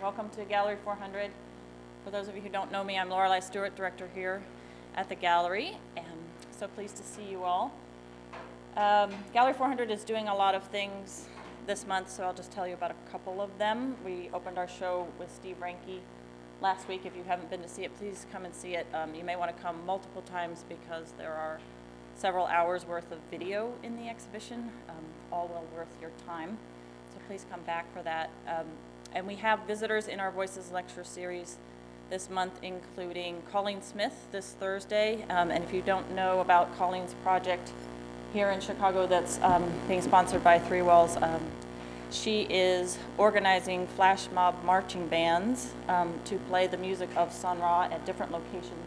Welcome to Gallery 400. For those of you who don't know me, I'm Lorelei Stewart, director here at the gallery, and so pleased to see you all. Gallery 400 is doing a lot of things this month, so I'll just tell you about a couple of them. We opened our show with Steve Ranke last week. If you haven't been to see it, please come and see it. You may want to come multiple times because there are several hours worth of video in the exhibition, all well worth your time. So please come back for that. And we have visitors in our Voices lecture series this month, including Colleen Smith this Thursday. And if you don't know about Colleen's project here in Chicago that's being sponsored by Three Walls, she is organizing flash mob marching bands to play the music of Sun Ra at different locations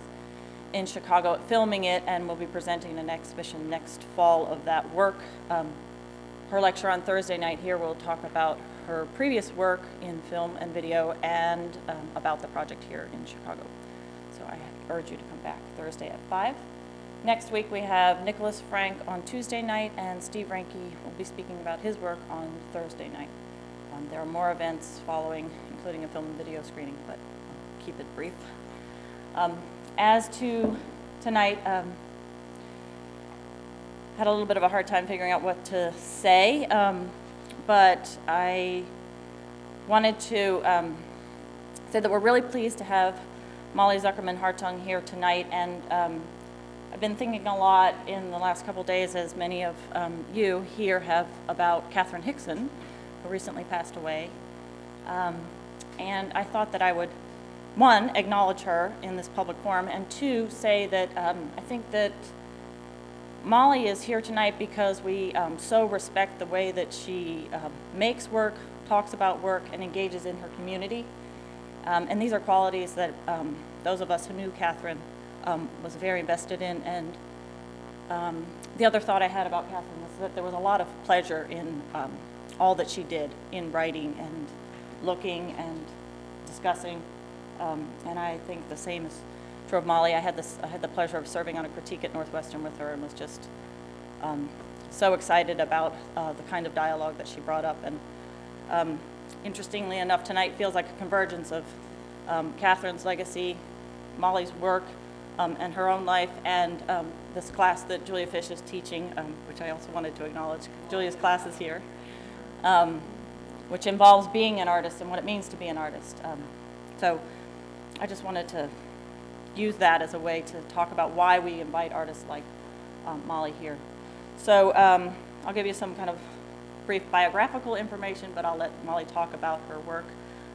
in Chicago, filming it, and will be presenting an exhibition next fall of that work. Her lecture on Thursday night here will talk about her previous work in film and video and about the project here in Chicago. So I urge you to come back Thursday at 5. Next week we have Nicholas Frank on Tuesday night, and Steve Ranke will be speaking about his work on Thursday night. There are more events following, including a film and video screening, but I'll keep it brief. As to tonight, had a little bit of a hard time figuring out what to say, but I wanted to say that we're really pleased to have Molly Zuckerman-Hartung here tonight, and I've been thinking a lot in the last couple days, as many of you here have, about Catherine Hickson, who recently passed away, and I thought that I would, one, acknowledge her in this public forum, and two, say that I think that Molly is here tonight because we so respect the way that she makes work, talks about work, and engages in her community. And these are qualities that those of us who knew Catherine was very invested in. And the other thought I had about Catherine was that there was a lot of pleasure in all that she did in writing and looking and discussing. And I think the same is true of Molly. I had the pleasure of serving on a critique at Northwestern with her, and was just so excited about the kind of dialogue that she brought up. And interestingly enough, tonight feels like a convergence of Catherine's legacy, Molly's work, and her own life, and this class that Julia Fish is teaching, which I also wanted to acknowledge. Julia's class is here, which involves being an artist and what it means to be an artist. So I just wanted to use that as a way to talk about why we invite artists like Molly here. So I'll give you some kind of brief biographical information, but I'll let Molly talk about her work,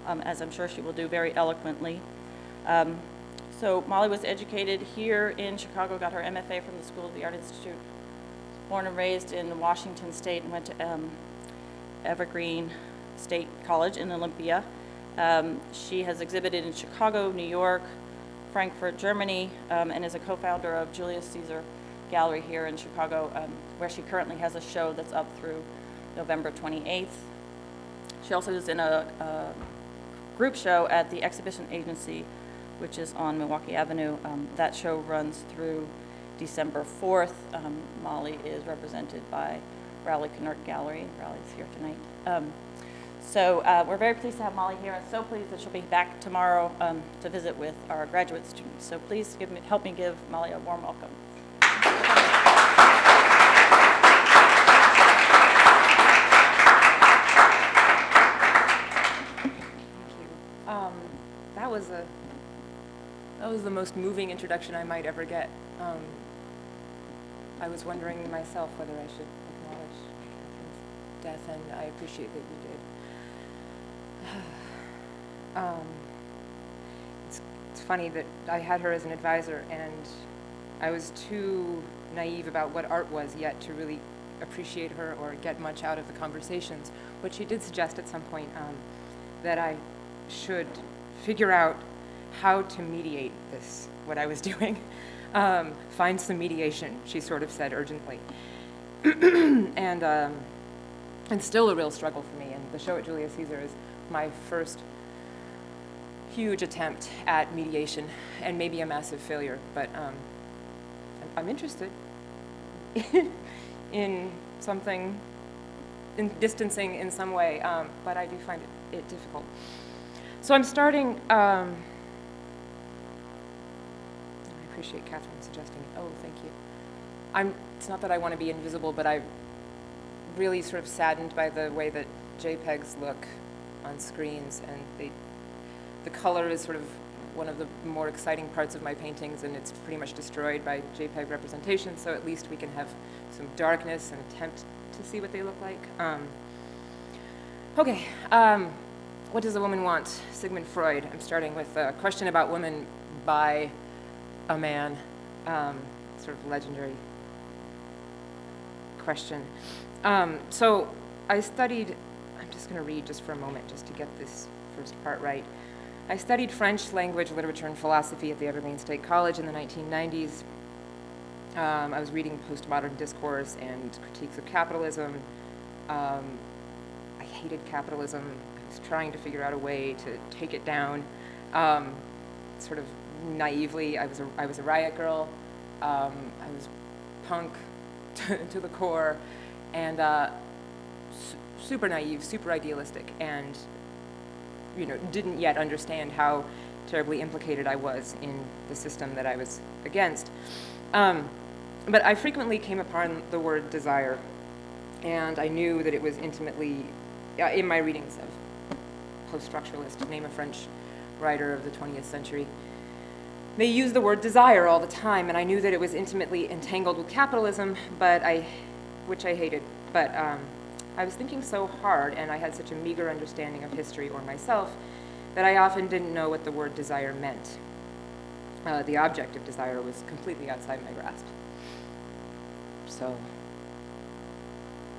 as I'm sure she will do very eloquently. So Molly was educated here in Chicago, got her MFA from the School of the Art Institute, born and raised in Washington State, and went to Evergreen State College in Olympia. She has exhibited in Chicago, New York, Frankfurt, Germany, and is a co-founder of Julius Caesar Gallery here in Chicago, where she currently has a show that's up through November 28th. She also is in a group show at the Exhibition Agency, which is on Milwaukee Avenue. That show runs through December 4th. Molly is represented by Rowley Kennerk Gallery. Rowley's here tonight. So we're very pleased to have Molly here, and so pleased that she'll be back tomorrow to visit with our graduate students. So please help me give Molly a warm welcome. Thank you. That was the most moving introduction I might ever get. I was wondering myself whether I should acknowledge Catherine's death, and I appreciate that you did. It's funny that I had her as an advisor, and I was too naive about what art was yet to really appreciate her or get much out of the conversations. But she did suggest at some point that I should figure out how to mediate this, what I was doing. Find some mediation, she sort of said urgently. And still a real struggle for me, and the show at Julius Caesar is my first huge attempt at mediation, and maybe a massive failure, but I'm interested in something, in distancing in some way, but I do find it difficult. So I'm starting, I appreciate Catherine suggesting, oh, thank you. It's not that I want to be invisible, but I'm really sort of saddened by the way that JPEGs look on screens, and the color is sort of one of the more exciting parts of my paintings, and it's pretty much destroyed by JPEG representation, so at least we can have some darkness and attempt to see what they look like. Okay, what does a woman want? Sigmund Freud. I'm starting with a question about women by a man, sort of legendary question. So I studied, I'm just going to read just for a moment just to get this first part right. I studied French language, literature, and philosophy at the Evergreen State College in the 1990s. I was reading postmodern discourse and critiques of capitalism. I hated capitalism. I was trying to figure out a way to take it down. Sort of naively, I was a riot girl. I was punk to the core, and super naive, super idealistic, and didn't yet understand how terribly implicated I was in the system that I was against. But I frequently came upon the word desire, and I knew that it was intimately, in my readings of post-structuralist, name a French writer of the 20th century, they use the word desire all the time, and I knew that it was intimately entangled with capitalism, which I hated. But I was thinking so hard, and I had such a meager understanding of history or myself, that I often didn't know what the word desire meant. The object of desire was completely outside my grasp. So,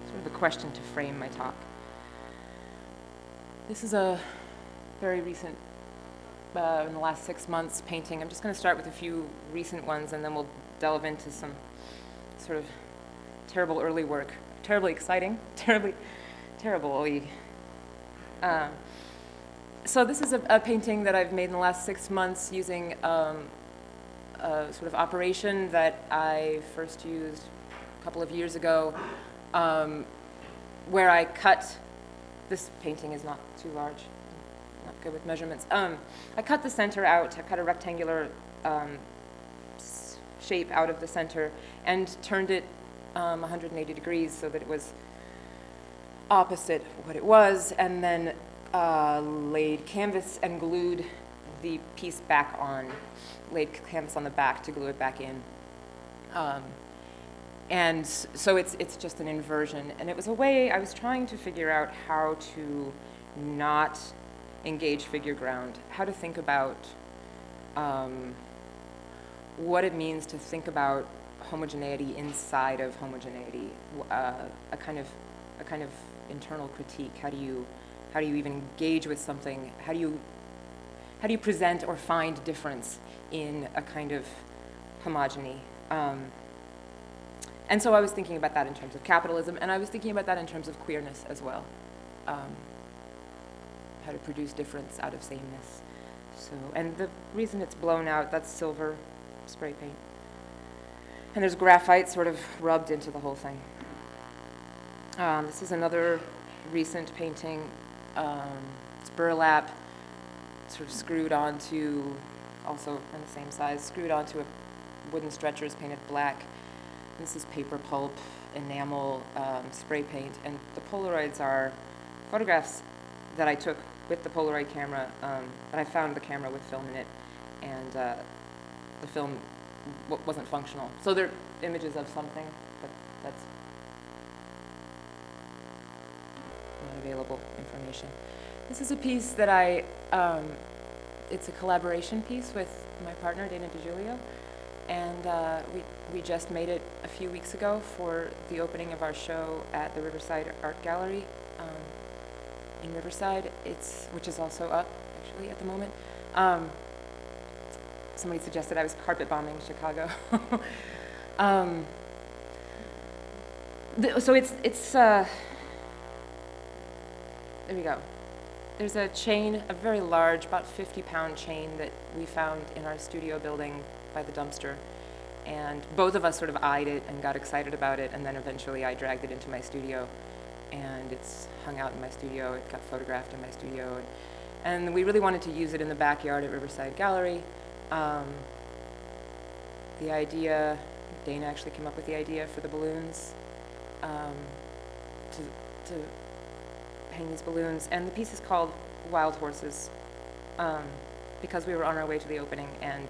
sort of a question to frame my talk. This is a very recent, in the last 6 months, painting. I'm just going to start with a few recent ones, and then we'll delve into some sort of terrible early work. Terribly exciting, terribly. So this is a painting that I've made in the last 6 months using a sort of operation that I first used a couple of years ago, where I cut, this painting is not too large, not good with measurements. I cut the center out, I cut a rectangular shape out of the center and turned it 180 degrees so that it was opposite what it was, and then laid canvas and glued the piece back on, laid canvas on the back to glue it back in. And so it's just an inversion, and it was a way I was trying to figure out how to not engage figure ground, how to think about what it means to think about homogeneity inside of homogeneity, a kind of internal critique. How do you even engage with something? How do you present or find difference in a kind of homogeny? And so I was thinking about that in terms of capitalism, and I was thinking about that in terms of queerness as well. How to produce difference out of sameness. So, and the reason it's blown out, that's silver spray paint. And there's graphite sort of rubbed into the whole thing. This is another recent painting. It's burlap, sort of screwed onto, also in the same size, screwed onto a wooden stretchers painted black. This is paper pulp, enamel, spray paint, and the Polaroids are photographs that I took with the Polaroid camera, but I found the camera with film in it, and the film wasn't functional. So they're images of something, but that's not available information. This is a piece that it's a collaboration piece with my partner, Dana DiGiulio, and we just made it a few weeks ago for the opening of our show at the Riverside Art Gallery in Riverside, which is also up, actually, at the moment. Somebody suggested I was carpet bombing Chicago. So there we go. There's a chain, a very large, about 50-pound chain that we found in our studio building by the dumpster. And both of us sort of eyed it and got excited about it, and then eventually I dragged it into my studio. And it's hung out in my studio, it got photographed in my studio. And we really wanted to use it in the backyard at Riverside Gallery. The idea, Dana actually came up with the idea for the balloons, to hang these balloons. And the piece is called Wild Horses, because we were on our way to the opening, and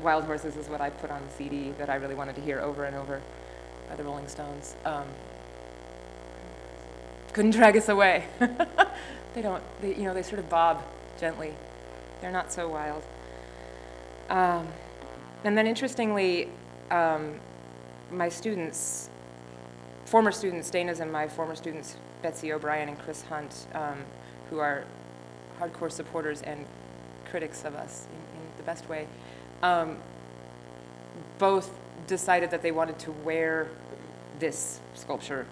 Wild Horses is what I put on the CD that I really wanted to hear over and over by the Rolling Stones. Couldn't drag us away. They sort of bob gently. They're not so wild. And then interestingly, my students, former students, Dana's and my former students, Betsy O'Brien and Chris Hunt, who are hardcore supporters and critics of us in the best way, both decided that they wanted to wear this sculpture,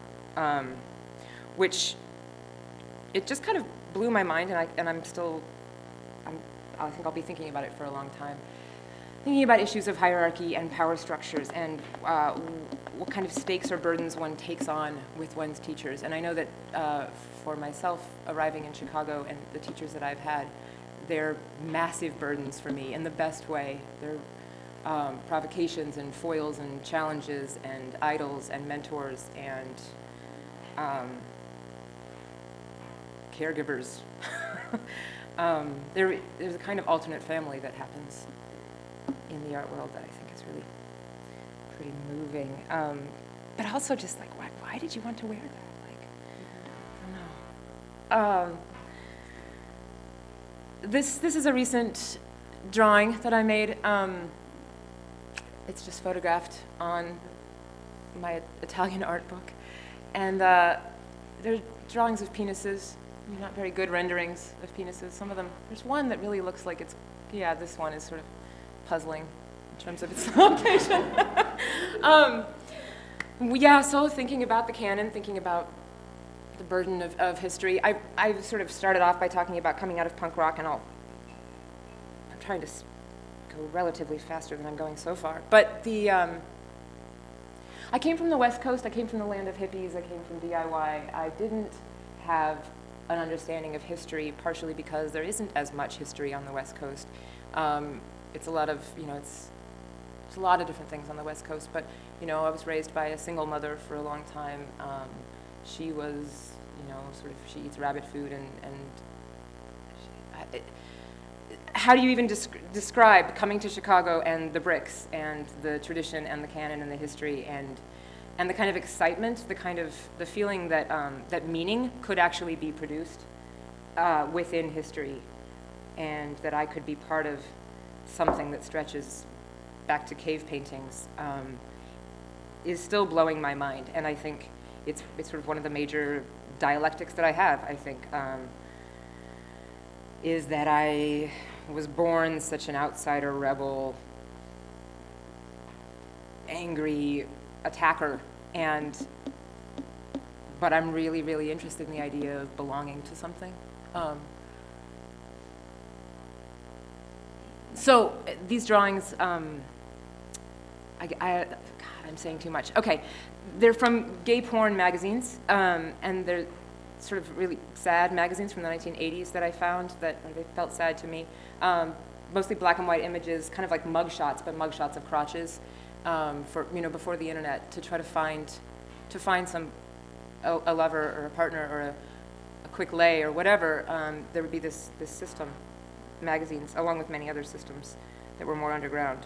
which it just kind of blew my mind, and I think I'll be thinking about it for a long time. Thinking about issues of hierarchy and power structures and what kind of stakes or burdens one takes on with one's teachers. And I know that for myself, arriving in Chicago and the teachers that I've had, they're massive burdens for me in the best way. They're provocations and foils and challenges and idols and mentors and caregivers. There's a kind of alternate family that happens in the art world that I think is really pretty moving. But also just like, why did you want to wear that? Like, I don't know. This is a recent drawing that I made. It's just photographed on my Italian art book. And they're drawings of penises, not very good renderings of penises. Some of them, there's one that really looks like it's, yeah, this one is sort of puzzling in terms of its location. Yeah, so thinking about the canon, thinking about the burden of history. I sort of started off by talking about coming out of punk rock, and I'm trying to go relatively faster than I'm going so far. But I came from the West Coast, I came from the land of hippies, I came from DIY. I didn't have an understanding of history, partially because there isn't as much history on the West Coast. It's a lot of, it's a lot of different things on the West Coast, but, I was raised by a single mother for a long time. She was, she eats rabbit food, how do you even describe coming to Chicago and the bricks and the tradition and the canon and the history and the kind of excitement, the feeling that, that meaning could actually be produced within history, and that I could be part of something that stretches back to cave paintings, is still blowing my mind. And I think it's sort of one of the major dialectics that I have, I think, is that I was born such an outsider, rebel, angry attacker, but I'm really, really interested in the idea of belonging to something. So these drawings, God, I'm saying too much. Okay, they're from gay porn magazines, and they're sort of really sad magazines from the 1980s that I found that they felt sad to me. Mostly black and white images, kind of like mugshots, but mugshots of crotches, for before the internet, to try to find a lover or a partner or a quick lay or whatever. There would be this system, magazines, along with many other systems that were more underground.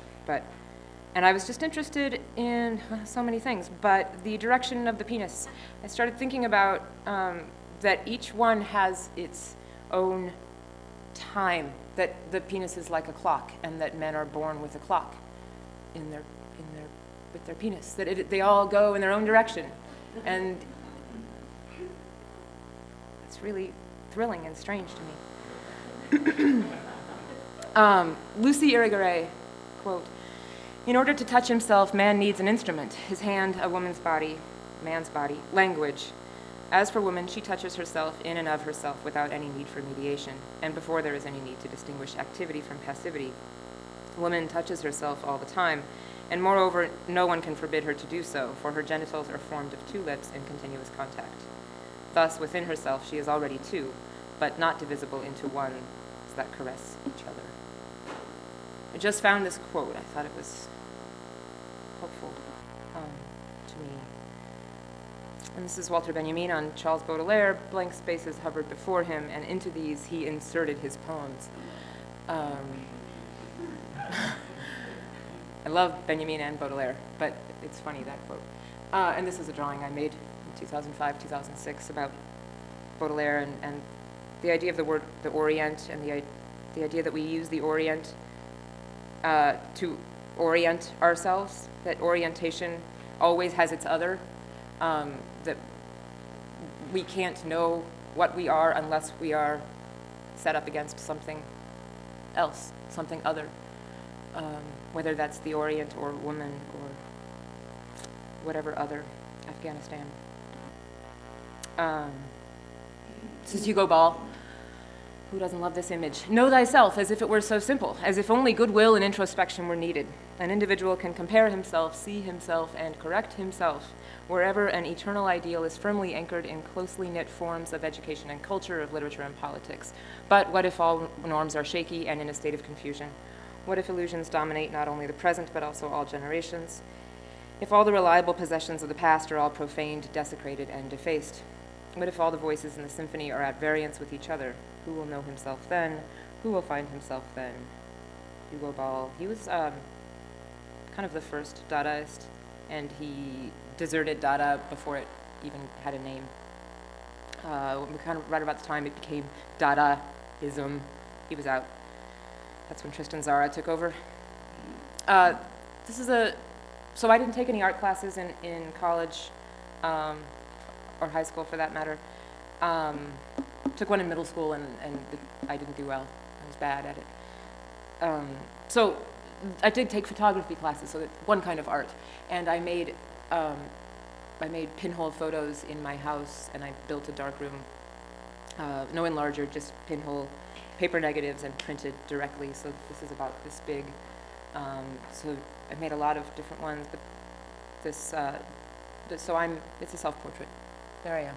And I was just interested in so many things, but the direction of the penis. I started thinking about that each one has its own time, that the penis is like a clock, and that men are born with a clock with their penis, that they all go in their own direction. And it's really thrilling and strange to me. Lucy Irigaray, quote, "In order to touch himself, man needs an instrument, his hand a woman's body, man's body, language. As for woman, she touches herself in and of herself without any need for mediation, and before there is any need to distinguish activity from passivity. Woman touches herself all the time, and moreover, no one can forbid her to do so, for her genitals are formed of two lips in continuous contact. Thus, within herself, she is already two, but not divisible into ones that caress each other. I just found this quote. I thought it was helpful to me. And this is Walter Benjamin on Charles Baudelaire. Blank spaces hovered before him, and into these he inserted his poems. I love Benjamin and Baudelaire, but it's funny, that quote. And this is a drawing I made in 2005, 2006 about Baudelaire and the idea of the word, the Orient, and the idea that we use the Orient to orient ourselves, that orientation always has its other, that we can't know what we are unless we are set up against something else, something other, whether that's the Orient or woman or whatever other, Afghanistan. This is Hugo Ball. Who doesn't love this image? Know thyself, as if it were so simple, as if only goodwill and introspection were needed. An individual can compare himself, see himself, and correct himself wherever an eternal ideal is firmly anchored in closely knit forms of education and culture, of literature and politics. But what if all norms are shaky and in a state of confusion? What if illusions dominate not only the present, but also all generations? If all the reliable possessions of the past are all profaned, desecrated, and defaced? What if all the voices in the symphony are at variance with each other? Who will know himself then? Who will find himself then? Hugo Ball. He was kind of the first Dadaist, and he deserted Dada before it even had a name. Kind of right about the time it became Dadaism, he was out. That's when Tristan Tzara took over. So I didn't take any art classes in college, or high school for that matter. Took one in middle school and I didn't do well. I was bad at it. So I did take photography classes, so that's one kind of art. And I made pinhole photos in my house, and I built a darkroom. No enlarger, just pinhole paper negatives and printed directly. So this is about this big. So I made a lot of different ones, but it's a self-portrait. There I am,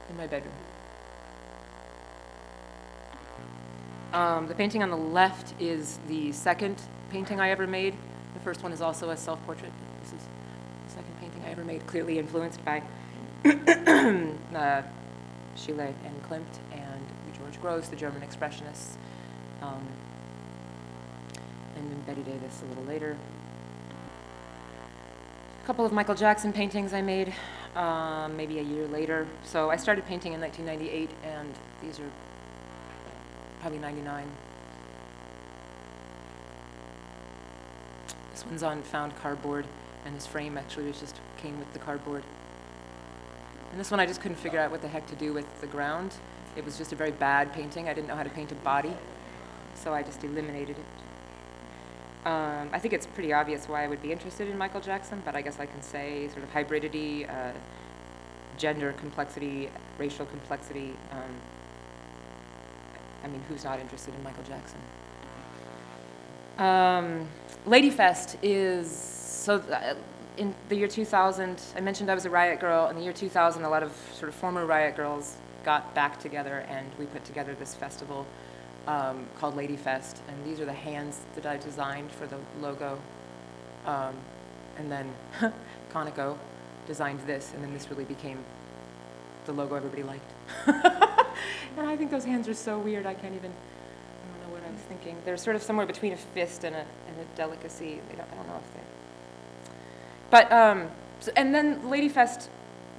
in my bedroom. The painting on the left is the second painting I ever made. The first one is also a self-portrait. This is the second painting I ever made, clearly influenced by Schiele and Klimt and George Grosz, the German expressionists, and then Betty Davis a little later. A couple of Michael Jackson paintings I made maybe a year later. So I started painting in 1998, and these are probably 99. This one's on found cardboard, and this frame actually just came with the cardboard. And this one I just couldn't figure out what the heck to do with the ground. It was just a very bad painting. I didn't know how to paint a body, so I just eliminated it. I think it's pretty obvious why I would be interested in Michael Jackson, but I guess I can say sort of hybridity, gender complexity, racial complexity. I mean, who's not interested in Michael Jackson? Ladyfest is, so in the year 2000, I mentioned I was a riot girl. In the year 2000, a lot of sort of former riot girls got back together, and we put together this festival called Ladyfest, and these are the hands that I designed for the logo. And then Conoco designed this, and then this really became the logo everybody liked. And I think those hands are so weird, I don't know what I was thinking. They're sort of somewhere between a fist and a delicacy. I don't know if they... But, and then Ladyfest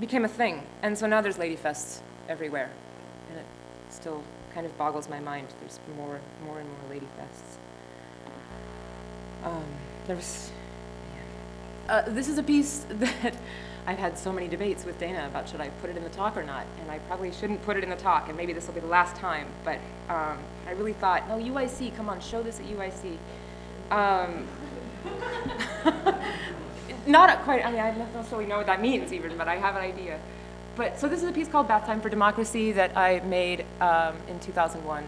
became a thing, and so now there's Ladyfests everywhere, and it still kind of boggles my mind. There's more and more Ladyfests. This is a piece that I've had so many debates with Dana about, should I put it in the talk or not, and I probably shouldn't put it in the talk, and maybe this will be the last time, but I really thought, no, UIC, come on, show this at UIC. Not quite, I mean, I don't necessarily know what that means even, but I have an idea. But, so this is a piece called Bath Time for Democracy that I made in 2001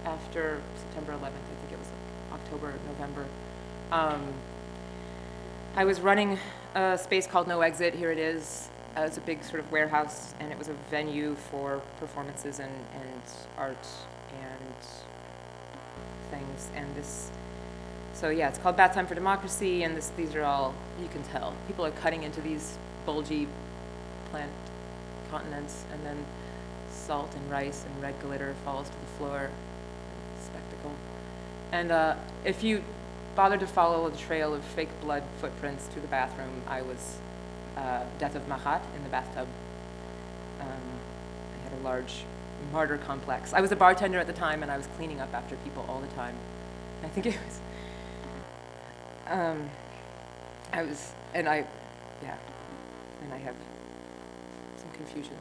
after September 11th. I think it was like October, November. I was running a space called No Exit. Here it is. it was a big sort of warehouse, and it was a venue for performances and art and things. And this, so yeah, it's called Bath Time for Democracy, and these are all, you can tell, people are cutting into these bulgy plant continents, and then salt and rice and red glitter falls to the floor. Spectacle. And if you bothered to follow the trail of fake blood footprints to the bathroom, I was Death of Mahat in the bathtub. I had a large martyr complex. I was a bartender at the time, and I was cleaning up after people all the time. I think it was, and I have some confusion.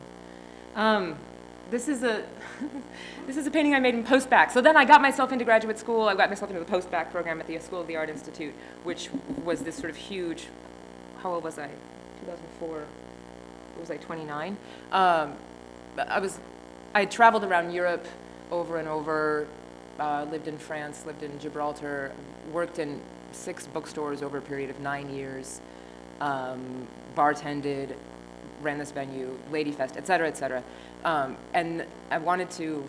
This is a this is a painting I made in post-bac. So then I got myself into graduate school. I got myself into the post-bac program at the School of the Art Institute, which was this sort of huge, how old was I? 2004, what was I, 29? I had traveled around Europe over and over, lived in France, lived in Gibraltar, worked in 6 bookstores over a period of 9 years, bartended, ran this venue, Lady Fest, et cetera, et cetera. And I wanted to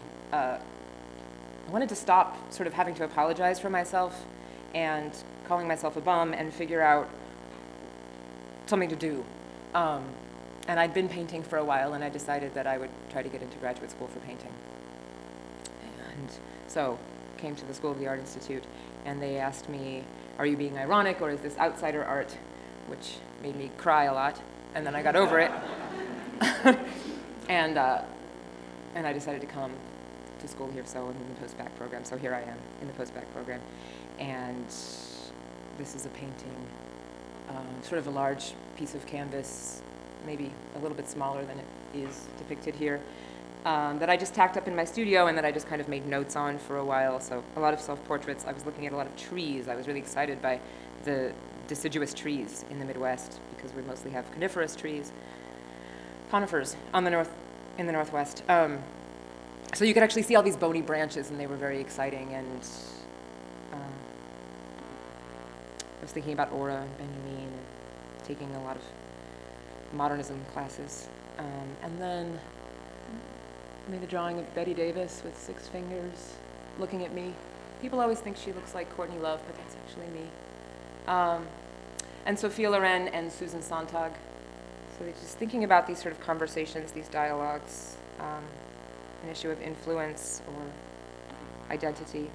stop sort of having to apologize for myself and calling myself a bum and figure out something to do. And I'd been painting for a while, and I decided that I would try to get into graduate school for painting. And so came to the School of the Art Institute, and they asked me, are you being ironic, or is this outsider art? Which made me cry a lot, and then I got over it. And I decided to come to school here, so I'm in the post-bac program. So here I am in the post-bac program. And this is a painting, sort of a large piece of canvas, maybe a little bit smaller than it is depicted here, that I just tacked up in my studio and that I just kind of made notes on for a while. So a lot of self-portraits. I was looking at a lot of trees. I was really excited by the deciduous trees in the Midwest, because we mostly have coniferous trees, conifers in the Northwest. So you could actually see all these bony branches, and they were very exciting. And I was thinking about Aura and Benjamin, and taking a lot of modernism classes. And then I made a drawing of Betty Davis with 6 fingers looking at me. People always think she looks like Courtney Love, but that's actually me. And Sophia Loren and Susan Sontag. So just thinking about these sort of conversations, these dialogues, an issue of influence or identity,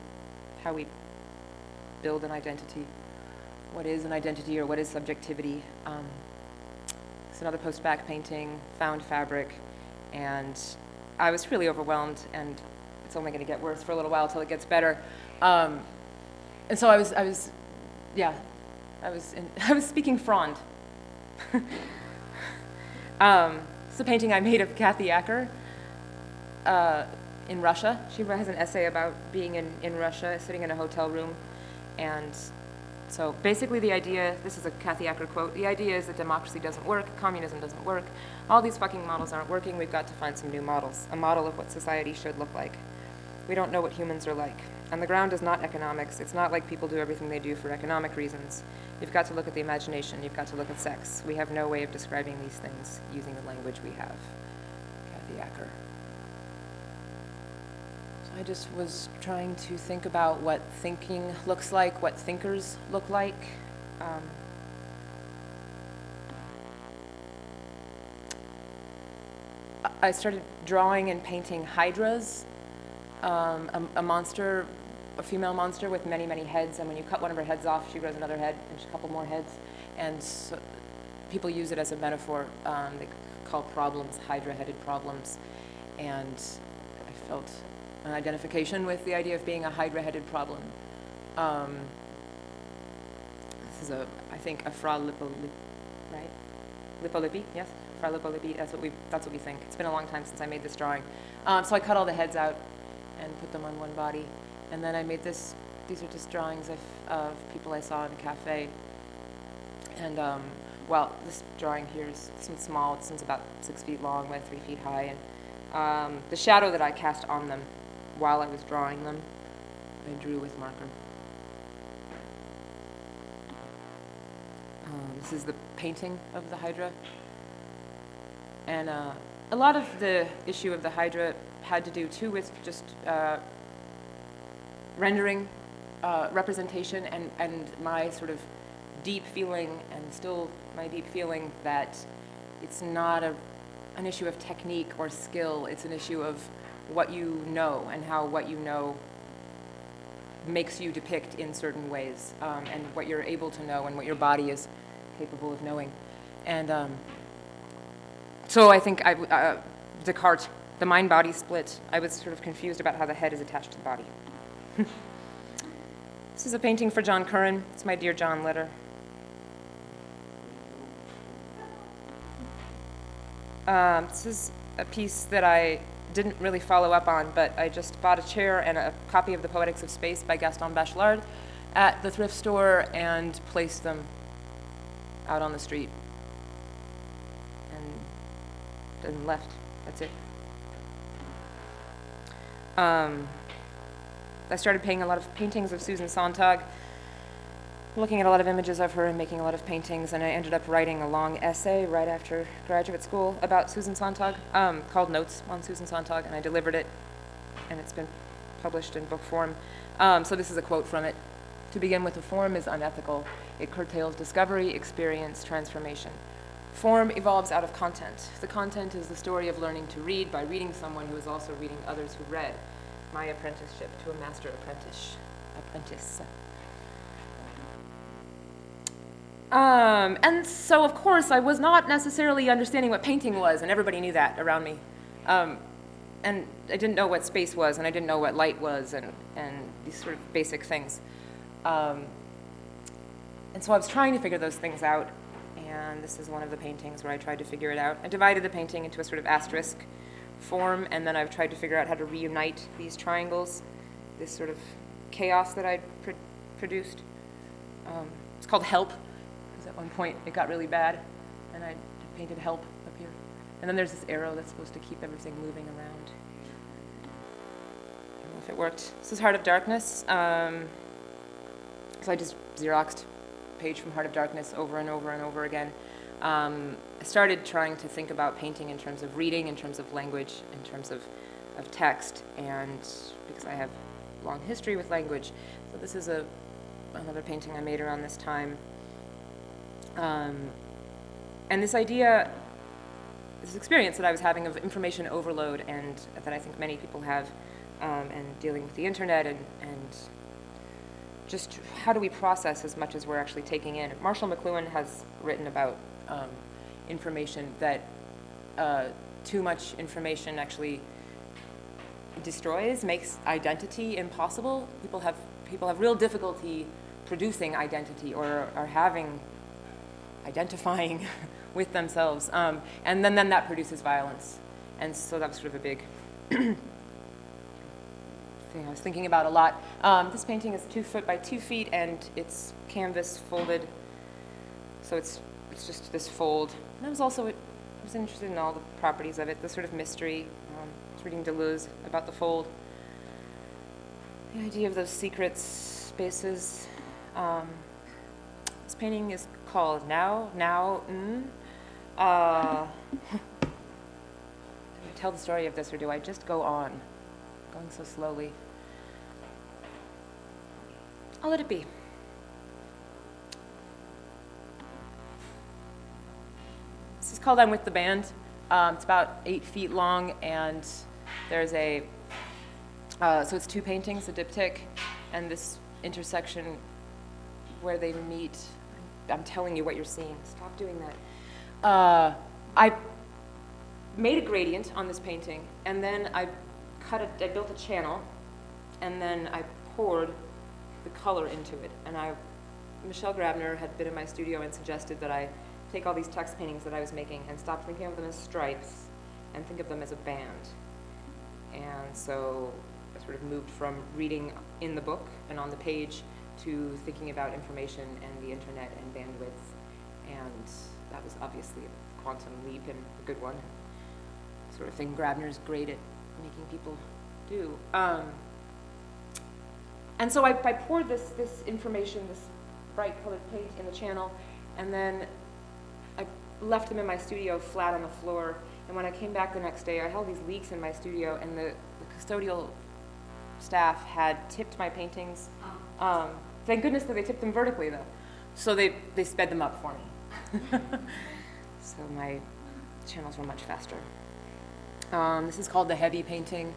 how we build an identity, what is an identity or what is subjectivity. It's another post-bac painting, found fabric, and I was really overwhelmed, and it's only going to get worse for a little while until it gets better. And so I was speaking Frond. It's a painting I made of Kathy Acker in Russia. She has an essay about being in Russia, sitting in a hotel room. And so basically the idea, this is a Kathy Acker quote, the idea is that democracy doesn't work, communism doesn't work, all these fucking models aren't working, we've got to find some new models, a model of what society should look like. We don't know what humans are like. And the ground is not economics. It's not like people do everything they do for economic reasons. You've got to look at the imagination. You've got to look at sex. We have no way of describing these things using the language we have. Kathy Acker. So I just was trying to think about what thinking looks like, what thinkers look like. I started drawing and painting hydras. A monster, a female monster with many, many heads, and when you cut one of her heads off, she grows another head, and a couple more heads, and so people use it as a metaphor. They call problems hydra-headed problems, and I felt an identification with the idea of being a hydra-headed problem. This is I think a Fra Lippo-Lippi, right? Lippo-Lippi, yes? Fra Lippo-Lippi, that's what we think. It's been a long time since I made this drawing. So I cut all the heads out and put them on one body. And then I made this, these are just drawings of people I saw in a cafe. And, well, this drawing here is small. This one's about 6 feet long by 3 feet high. And the shadow that I cast on them while I was drawing them, I drew with marker. This is the painting of the Hydra. And a lot of the issue of the Hydra had to do, too, with just rendering representation and my sort of deep feeling, and still my deep feeling, that it's not an issue of technique or skill. It's an issue of what you know and how what you know makes you depict in certain ways, and what you're able to know and what your body is capable of knowing. And so I think Descartes, the mind-body split, I was sort of confused about how the head is attached to the body. This is a painting for John Curran. It's my Dear John letter. This is a piece that I didn't really follow up on, but I just bought a chair and a copy of The Poetics of Space by Gaston Bachelard at the thrift store and placed them out on the street and then left. That's it. I started painting a lot of paintings of Susan Sontag, looking at a lot of images of her and making a lot of paintings, and I ended up writing a long essay right after graduate school about Susan Sontag, called Notes on Susan Sontag, and I delivered it, and it's been published in book form. So this is a quote from it. To begin with, the form is unethical. It curtails discovery, experience, transformation. Form evolves out of content. The content is the story of learning to read by reading someone who is also reading others who read. My apprenticeship to a master apprentice. And so, of course, I was not necessarily understanding what painting was, and everybody knew that around me. And I didn't know what space was, and I didn't know what light was, and these sort of basic things. And so I was trying to figure those things out, and this is one of the paintings where I tried to figure it out. I divided the painting into a sort of asterisk form, and then I've tried to figure out how to reunite these triangles, this sort of chaos that I'd produced. It's called Help, because at one point it got really bad, and I painted Help up here. And then there's this arrow that's supposed to keep everything moving around. I don't know if it worked. This is Heart of Darkness. So I just Xeroxed a page from Heart of Darkness over and over and over again. I started trying to think about painting in terms of reading, in terms of language, in terms of text, and because I have long history with language. So this is another painting I made around this time. And this idea, this experience that I was having of information overload, and that I think many people have, and dealing with the internet, and just how do we process as much as we're actually taking in. Marshall McLuhan has written about information, that too much information actually destroys, makes identity impossible. People have real difficulty producing identity, or identifying with themselves, and then that produces violence. And so that was sort of a big thing I was thinking about a lot. This painting is 2 foot by 2 feet, and it's canvas folded, so it's just this fold. And I was interested in all the properties of it, the sort of mystery. I was reading Deleuze about the fold, the idea of those secret spaces. This painting is called Now. Do I tell the story of this, or do I just go on, going so slowly? I'll let it be. This is called I'm With the Band. It's about 8 feet long, and there's so it's 2 paintings, a diptych, and this intersection where they meet. I'm telling you what you're seeing. Stop doing that. I made a gradient on this painting, and then I built a channel, and then I poured the color into it. And Michelle Grabner had been in my studio and suggested that I take all these text paintings that I was making and stop thinking of them as stripes and think of them as a band. And so I sort of moved from reading in the book and on the page to thinking about information and the internet and bandwidth. And that was obviously a quantum leap, and a good one. Sort of thing Grabner's great at making people do. And so I poured this information, this bright colored paint in the channel, and then I left them in my studio flat on the floor, And when I came back the next day, I held these leaks in my studio, and the custodial staff had tipped my paintings. Thank goodness that they tipped them vertically, though. So they sped them up for me. So my channels were much faster. This is called the heavy painting.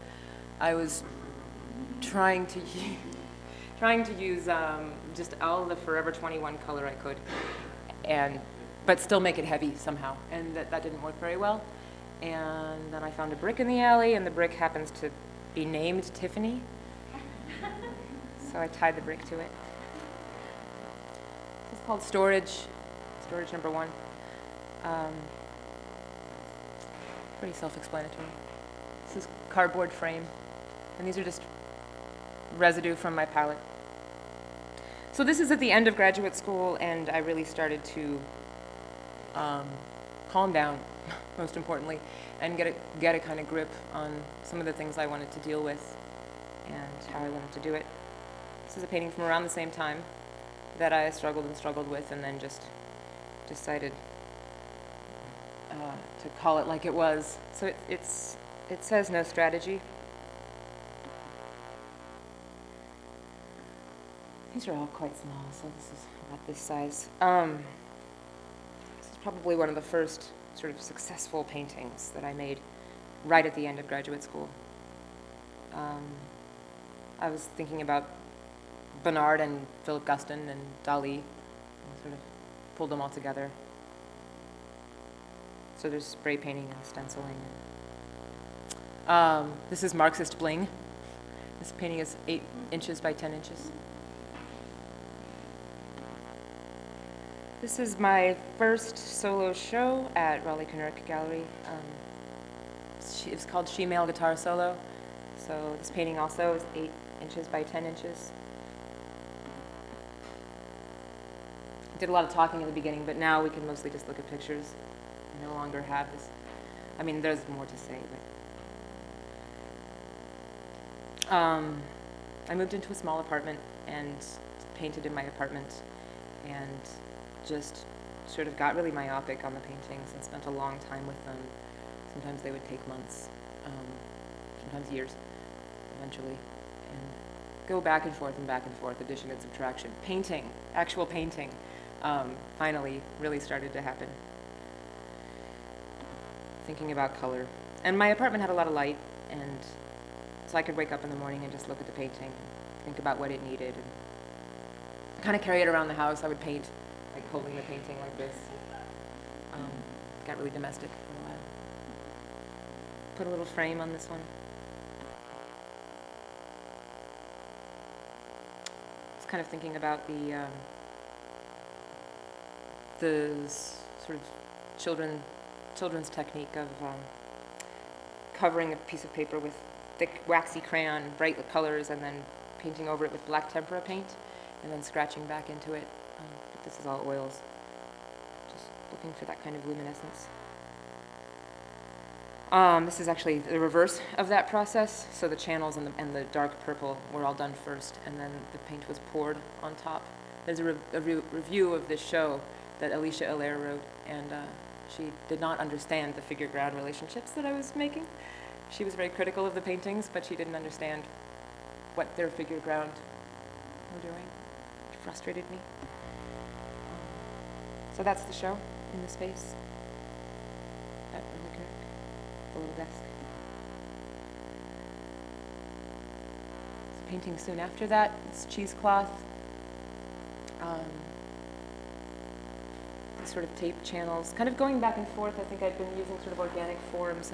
I was trying to use just all the Forever 21 color I could, but still make it heavy somehow, and that didn't work very well. And then I found a brick in the alley, and the brick happens to be named Tiffany, so I tied the brick to it. This is called storage number 1. Pretty self-explanatory. This is cardboard frame, and these are just residue from my palette. So this is at the end of graduate school, and I really started to calm down, most importantly, and get a kind of grip on some of the things I wanted to deal with and how I wanted to do it. This is a painting from around the same time that I struggled with, and then just decided to call it like it was. So it says no strategy. These are all quite small, so this is about this size. This is probably one of the first sort of successful paintings that I made right at the end of graduate school. I was thinking about Bonnard and Philip Guston and Dali, and sort of pulled them all together. So there's spray painting and stenciling. This is Marxist bling. This painting is 8 inches by 10 inches. This is my first solo show at Rowley Kennerk Gallery. It's called She Male Guitar Solo. So this painting also is 8 inches by 10 inches. I did a lot of talking at the beginning, but now we can mostly just look at pictures. I no longer have this. I mean, there's more to say, but I moved into a small apartment and painted in my apartment, and just sort of got really myopic on the paintings and spent a long time with them. Sometimes they would take months, sometimes years, eventually, and go back and forth, addition and subtraction. Painting, actual painting, finally really started to happen. Thinking about color. And my apartment had a lot of light, and so I could wake up in the morning and just look at the painting, and think about what it needed, and kind of carry it around the house. I would paint, like holding the painting like this. Got really domestic for a while. Put a little frame on this one. Just kind of thinking about the sort of children's technique of covering a piece of paper with thick waxy crayon, bright colors, and then painting over it with black tempera paint, and then scratching back into it. But this is all oils. Just looking for that kind of luminescence. This is actually the reverse of that process. So the channels and the dark purple were all done first, and then the paint was poured on top. There's a review of this show that Alicia Allaire wrote, and she did not understand the figure-ground relationships that I was making. She was very critical of the paintings, but she didn't understand what their figure-ground were doing. It frustrated me. So that's the show in the space at Rowley Kennerk, the little desk. So painting soon after that, it's cheesecloth. Sort of tape channels, kind of going back and forth. I think I've been using sort of organic forms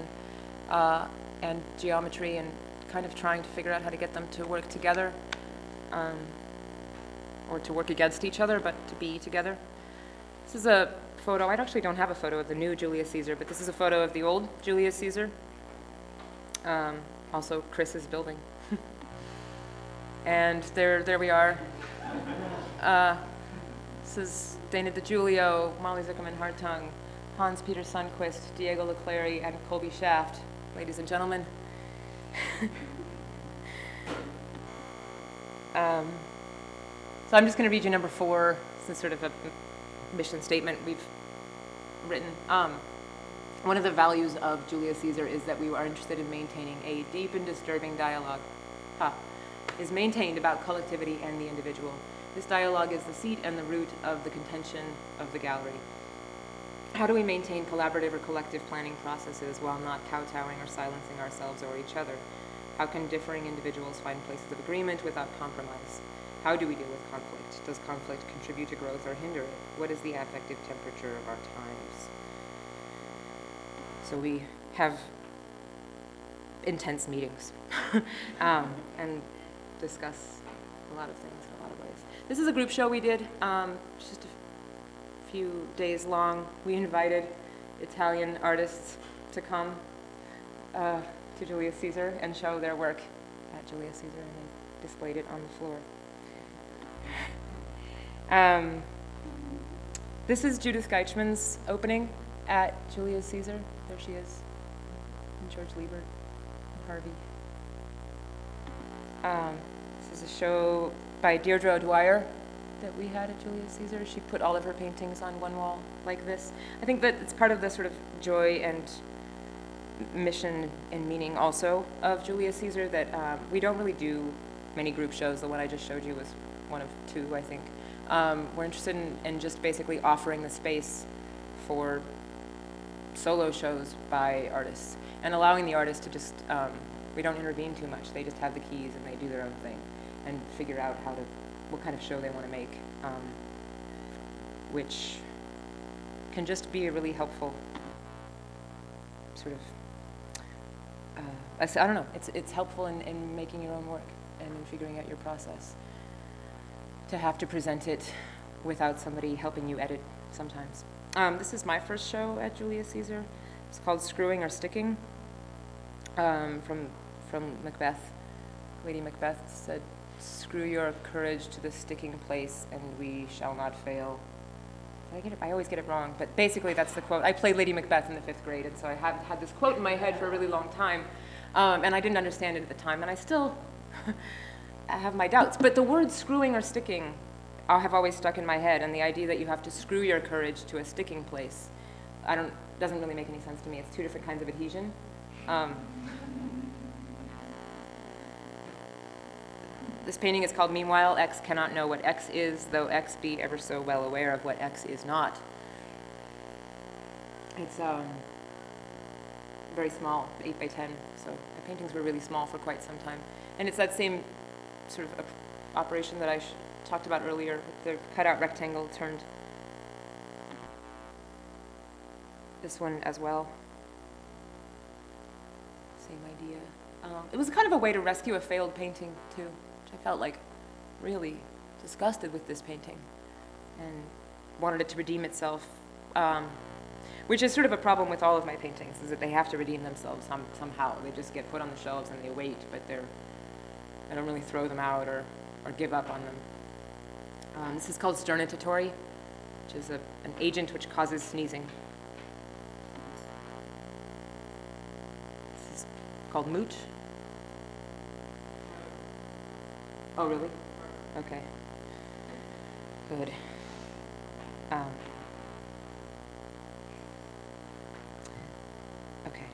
and geometry, and kind of trying to figure out how to get them to work together, or to work against each other, but to be together. This is a photo. I actually don't have a photo of the new Julius Caesar, but this is a photo of the old Julius Caesar. Also Chris's building. And there we are. This is Dana DiGiulio, Molly Zuckerman-Hartung, Hans-Peter Sundquist, Diego Leclerc, and Colby Shaft, ladies and gentlemen. So I'm just going to read you number 4. This is sort of a mission statement we've written. One of the values of Julius Caesar is that we are interested in maintaining a deep and disturbing dialogue. Is maintained about collectivity and the individual. This dialogue is the seat and the root of the contention of the gallery. How do we maintain collaborative or collective planning processes while not kowtowing or silencing ourselves or each other? How can differing individuals find places of agreement without compromise? How do we deal with conflict? Does conflict contribute to growth or hinder it? What is the affective temperature of our times? So we have intense meetings and discuss a lot of things in a lot of ways. This is a group show we did, just a few days long. We invited Italian artists to come to Julius Caesar and show their work at Julius Caesar, and they displayed it on the floor. This is Judith Geichmann's opening at Julius Caesar. There she is, and George Lieber and Harvey. This is a show by Deirdre O'Dwyer that we had at Julius Caesar. She put all of her paintings on one wall like this. I think that it's part of the sort of joy and mission and meaning also of Julius Caesar that we don't really do many group shows. The one I just showed you was one of two, I think. We're interested in just basically offering the space for solo shows by artists and allowing the artists to just, we don't intervene too much. They just have the keys and they do their own thing and figure out what kind of show they want to make, which can just be a really helpful sort of, I don't know, it's helpful in making your own work and in figuring out your process. To have to present it without somebody helping you edit sometimes. This is my first show at Julius Caesar. It's called Screwing or Sticking, from Macbeth. Lady Macbeth said, "Screw your courage to the sticking place and we shall not fail." Did I get it? I always get it wrong, but basically that's the quote. I played Lady Macbeth in the 5th grade, and so I have had this quote in my head for a really long time, and I didn't understand it at the time, and I still I have my doubts. But the words screwing or sticking have always stuck in my head, and the idea that you have to screw your courage to a sticking place doesn't really make any sense to me. It's two different kinds of adhesion. This painting is called Meanwhile, X Cannot Know What X Is, Though X Be Ever So Well Aware of What X Is Not. It's very small, 8 by 10, so the paintings were really small for quite some time. And it's that same sort of operation that I talked about earlier, with the cutout rectangle turned this one as well. Same idea. It was kind of a way to rescue a failed painting, too, which I felt like really disgusted with this painting and wanted it to redeem itself, which is sort of a problem with all of my paintings, is that they have to redeem themselves somehow. They just get put on the shelves and they wait, but I don't really throw them out or give up on them. This is called sternitatory, which is an agent which causes sneezing. This is called mooch. Oh, really? Okay. Good. Okay.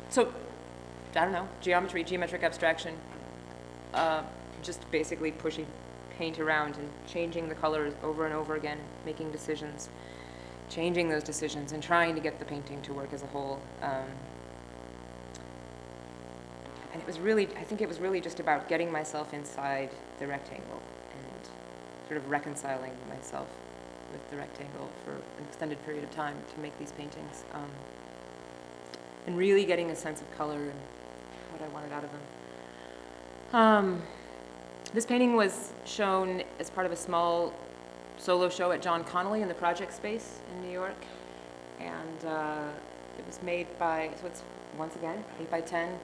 So, I don't know, geometric abstraction, just basically pushing paint around and changing the colors over and over again, making decisions, changing those decisions, and trying to get the painting to work as a whole. And it was really, I think it was really just about getting myself inside the rectangle and sort of reconciling myself with the rectangle for an extended period of time to make these paintings. And really getting a sense of color and what I wanted out of them. This painting was shown as part of a small solo show at John Connolly in the Project Space in New York. And it was made by, so it's, once again, 8 by 10.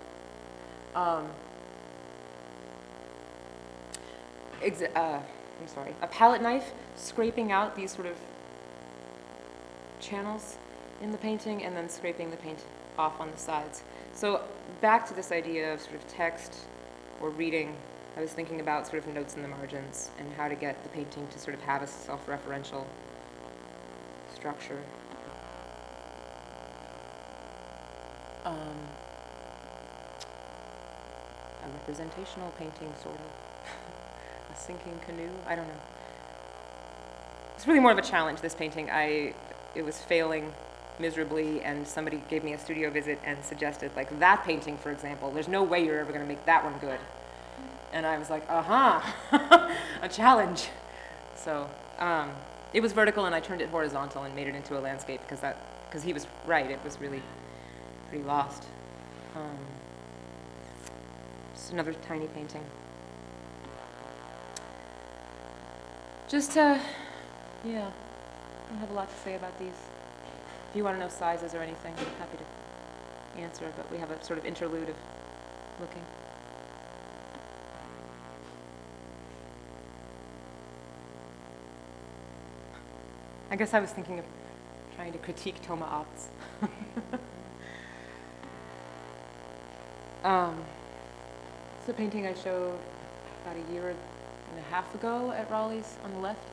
I'm sorry, a palette knife scraping out these sort of channels in the painting and then scraping the paint off on the sides. So back to this idea of sort of text or reading, I was thinking about sort of notes in the margins and how to get the painting to sort of have a self-referential structure. representational painting, sort of. A sinking canoe, I don't know. It's really more of a challenge, this painting. It was failing miserably, and somebody gave me a studio visit and suggested, like, that painting, for example, there's no way you're ever going to make that one good. And I was like, a challenge. So it was vertical, and I turned it horizontal and made it into a landscape because he was right. It was really pretty lost. Just another tiny painting. Just yeah, I don't have a lot to say about these. If you want to know sizes or anything, I'm happy to answer, but we have a sort of interlude of looking. I guess I was thinking of trying to critique Thomas Arts. It's a painting I showed about a year and a half ago at Rowley's on the left,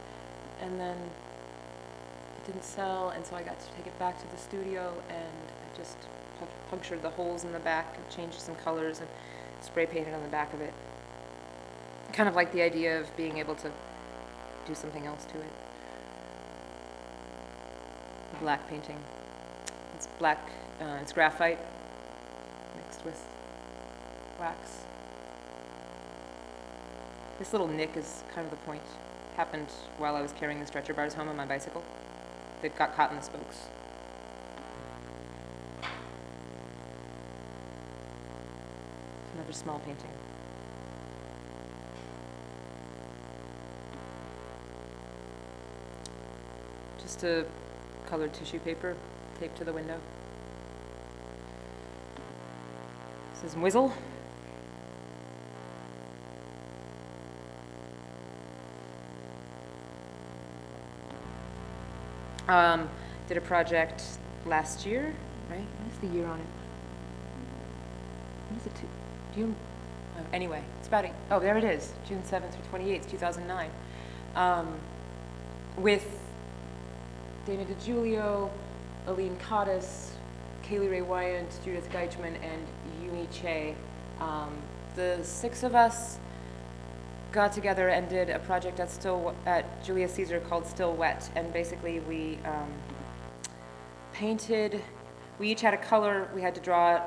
and then it didn't sell, and so I got to take it back to the studio, and I just punctured the holes in the back and changed some colors and spray painted on the back of it. Kind of like the idea of being able to do something else to it. A black painting. It's black, it's graphite mixed with wax. This little nick is kind of the point. Happened while I was carrying the stretcher bars home on my bicycle. That got caught in the spokes. Another small painting. Just a colored tissue paper taped to the window. This is Mwizzle. Did a project last year, right? What is the year on it? What is it to? June? Anyway, it's about oh, there it is, June 7th through 28th, 2009. With Dana DiGiulio, Aline Cottis, Kaylee Ray Wyant, Judith Geichman, and Yumi Che. The six of us got together and did a project at Julius Caesar called Still Wet, and basically we painted, we each had a color, we had to draw,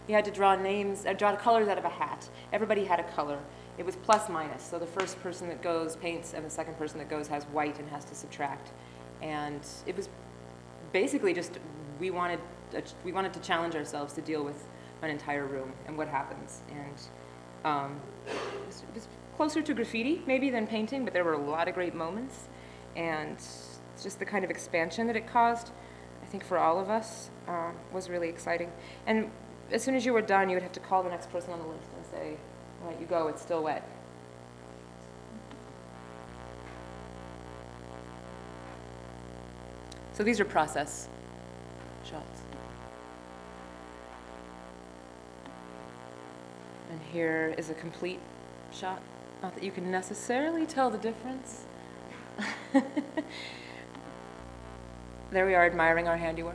we had to draw names, draw colors out of a hat. Everybody had a color. It was plus minus, so the first person that goes paints, and the second person that goes has white and has to subtract. And it was basically just, we wanted to challenge ourselves to deal with an entire room and what happens. And it was closer to graffiti maybe than painting, but there were a lot of great moments, and just the kind of expansion that it caused, I think for all of us, was really exciting. And as soon as you were done, you would have to call the next person on the list and say, all right, you go, it's still wet. So these are process shots. And here is a complete shot. Not that you can necessarily tell the difference. There we are admiring our handiwork.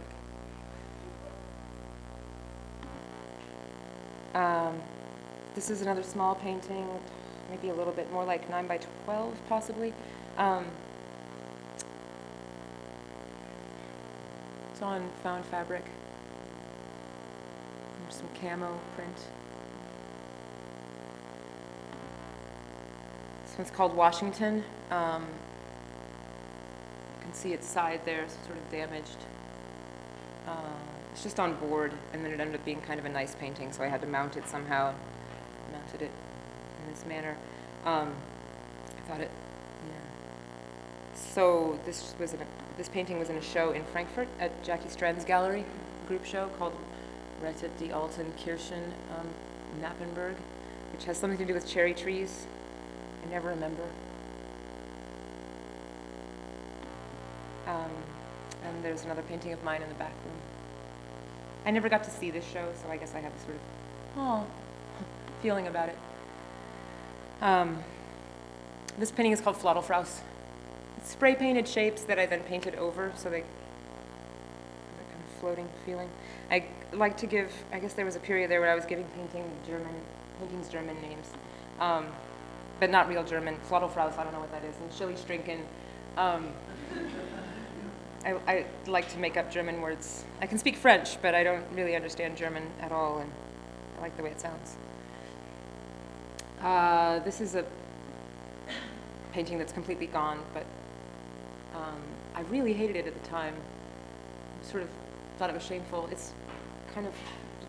This is another small painting, maybe a little bit more like 9 by 12 possibly. It's on found fabric. There's some camo print. This one's called Washington. You can see its side there, it's sort of damaged. It's just on board, and then it ended up being kind of a nice painting, so I had to mount it somehow. Mounted it in this manner. I thought it, yeah. So this painting was in a show in Frankfurt at Jacky Strenz Gallery, a group show called Rettet die Alten Kirchen Nappenberg, which has something to do with cherry trees. I never remember. And there's another painting of mine in the back room. I never got to see this show, so I guess I have a sort of feeling about it. This painting is called Flaudelfraus. It's spray painted shapes that I then painted over, so they kind of floating feeling. I like to give, I guess there was a period there where I was giving paintings German names, but not real German. Flottelfraus, I don't know what that is, and Schilly Strinken. I like to make up German words. I can speak French, but I don't really understand German at all, and I like the way it sounds. This is a painting that's completely gone, but I really hated it at the time. Sort of thought it was shameful. It's kind of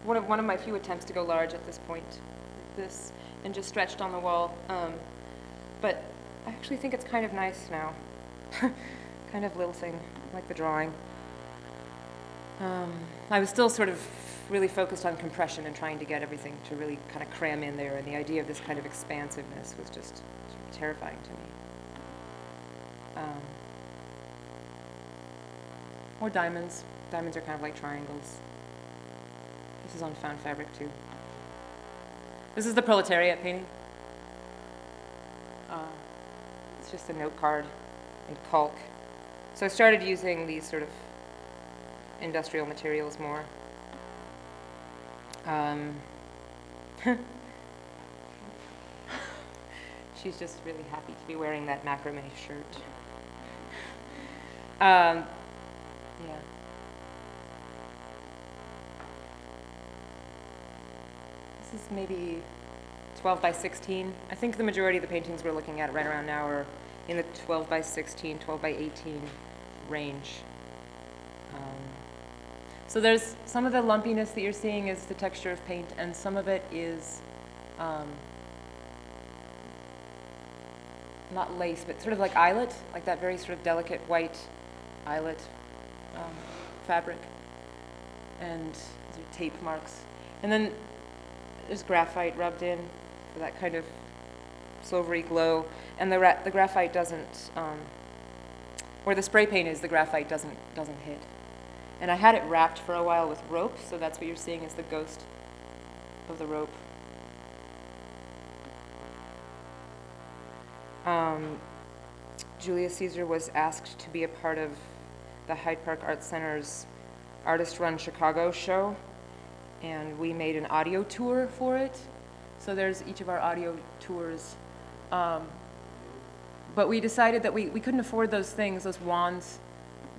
one of my few attempts to go large at this point, like this, and just stretched on the wall. But I actually think it's kind of nice now. Kind of lilting, like the drawing. I was still sort of really focused on compression and trying to get everything to really kind of cram in there, and the idea of this kind of expansiveness was just sort of terrifying to me. More diamonds. Diamonds are kind of like triangles. This is on found fabric too. This is the proletariat painting. It's just a note card in calc. So I started using these sort of industrial materials more. She's just really happy to be wearing that macrame shirt. Yeah. This is maybe 12 by 16. I think the majority of the paintings we're looking at right around now are in the 12 by 16, 12 by 18 range. So there's some of the lumpiness that you're seeing is the texture of paint, and some of it is not lace, but sort of like eyelet, like that very sort of delicate white eyelet fabric. And these are tape marks. And then there's graphite rubbed in for that kind of silvery glow. And the graphite doesn't, where the spray paint is, the graphite doesn't hit. And I had it wrapped for a while with rope, so that's what you're seeing is the ghost of the rope. Julius Caesar was asked to be a part of the Hyde Park Art Center's Artist-Run Chicago show, and we made an audio tour for it. So there's each of our audio tours. But we decided that we couldn't afford those things, those wands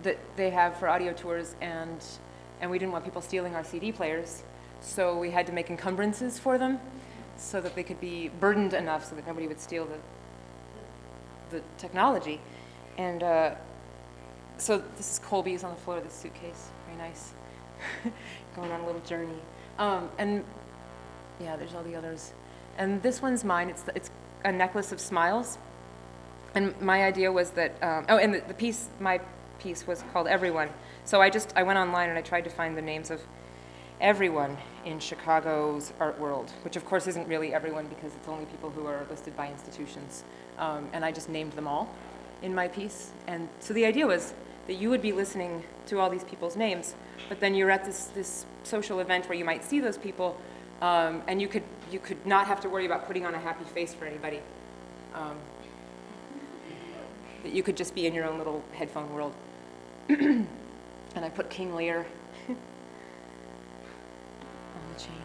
that they have for audio tours, and we didn't want people stealing our CD players. So we had to make encumbrances for them so that they could be burdened enough so that nobody would steal the technology. And so this is Colby's on the floor of this suitcase, very nice. Going on a little journey. And yeah, there's all the others. And this one's mine, it's a necklace of smiles. And my idea was that, and my piece was called Everyone. So I went online and I tried to find the names of everyone in Chicago's art world, which of course isn't really everyone because it's only people who are listed by institutions. And I just named them all in my piece. And so the idea was that you would be listening to all these people's names, but then you're at this social event where you might see those people, and you could not have to worry about putting on a happy face for anybody. That you could just be in your own little headphone world. And I put King Lear on the chain.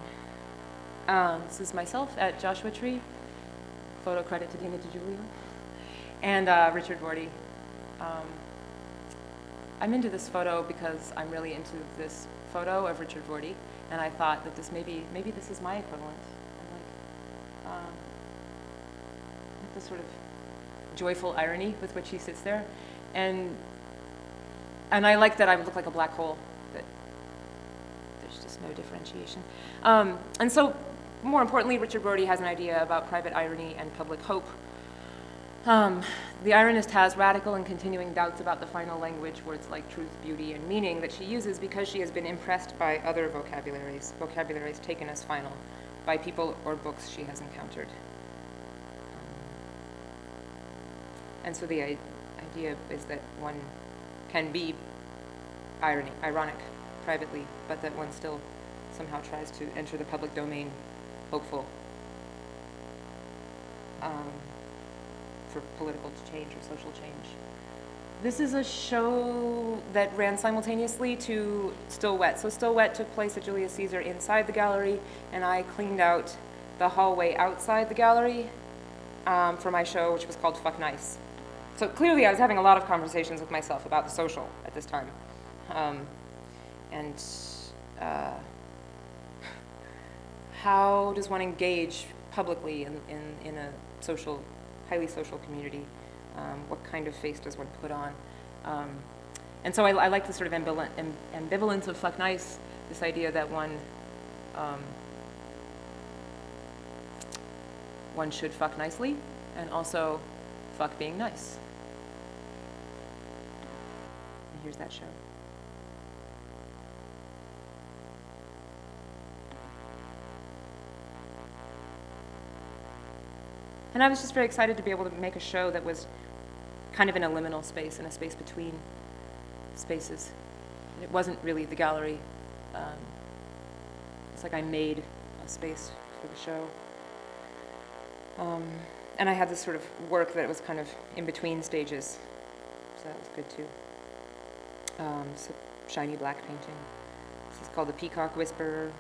This is myself at Joshua Tree. Photo credit to Dina DiGiulio. And Richard Vorty. I'm into this photo because I'm really into this photo of Richard Vorty, and I thought that this maybe this is my equivalent. I like the sort of joyful irony with which he sits there, and I like that I look like a black hole. That there's just no differentiation. And so, more importantly, Richard Vorty has an idea about private irony and public hope. The ironist has radical and continuing doubts about the final language, words like truth, beauty, and meaning that she uses because she has been impressed by other vocabularies taken as final, by people or books she has encountered. And so the idea is that one can be ironic privately, but that one still somehow tries to enter the public domain hopeful. For political change or social change. This is a show that ran simultaneously to Still Wet. So Still Wet took place at Julius Caesar inside the gallery, and I cleaned out the hallway outside the gallery for my show, which was called Fuck Nice. So clearly I was having a lot of conversations with myself about the social at this time. How does one engage publicly in a social, highly social community? What kind of face does one put on? And so I like the sort of ambivalence of Fuck Nice, this idea that one should fuck nicely, and also fuck being nice. And here's that show. And I was just very excited to be able to make a show that was kind of in a liminal space, in a space between spaces. It wasn't really the gallery. It's like I made a space for the show. And I had this sort of work that was kind of in between stages, so that was good too. It's a shiny black painting. This is called The Peacock Whisperer.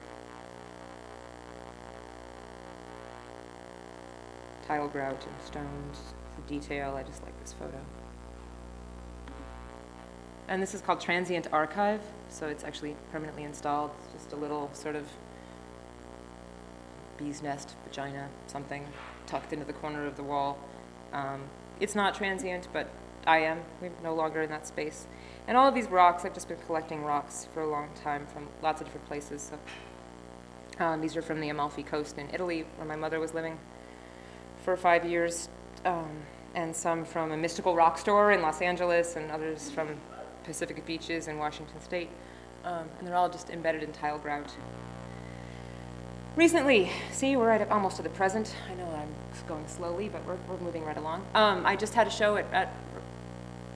Tile grout and stones for detail. I just like this photo. And this is called Transient Archive, so it's actually permanently installed. It's just a little sort of bee's nest, vagina, something tucked into the corner of the wall. It's not transient, but I am. We're no longer in that space. And all of these rocks, I've just been collecting rocks for a long time from lots of different places. So these are from the Amalfi Coast in Italy, where my mother was living for 5 years, and some from a mystical rock store in Los Angeles, and others from Pacific beaches in Washington State. And they're all just embedded in tile grout. Recently, see, we're almost to the present. I know I'm going slowly, but we're moving right along. I just had a show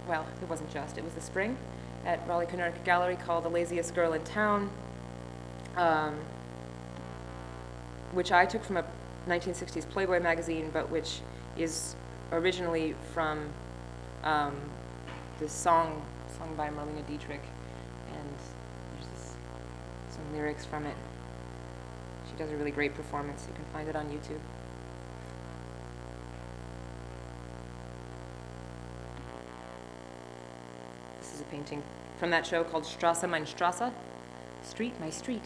well, it wasn't just, it was the spring, at Rowley Kennerk Gallery called The Laziest Girl in Town, which I took from a 1960s Playboy magazine, but which is originally from this song sung by Marlene Dietrich, and there's some lyrics from it. She does a really great performance. You can find it on YouTube. This is a painting from that show called Strasse, mein Strasse, Street, My Street.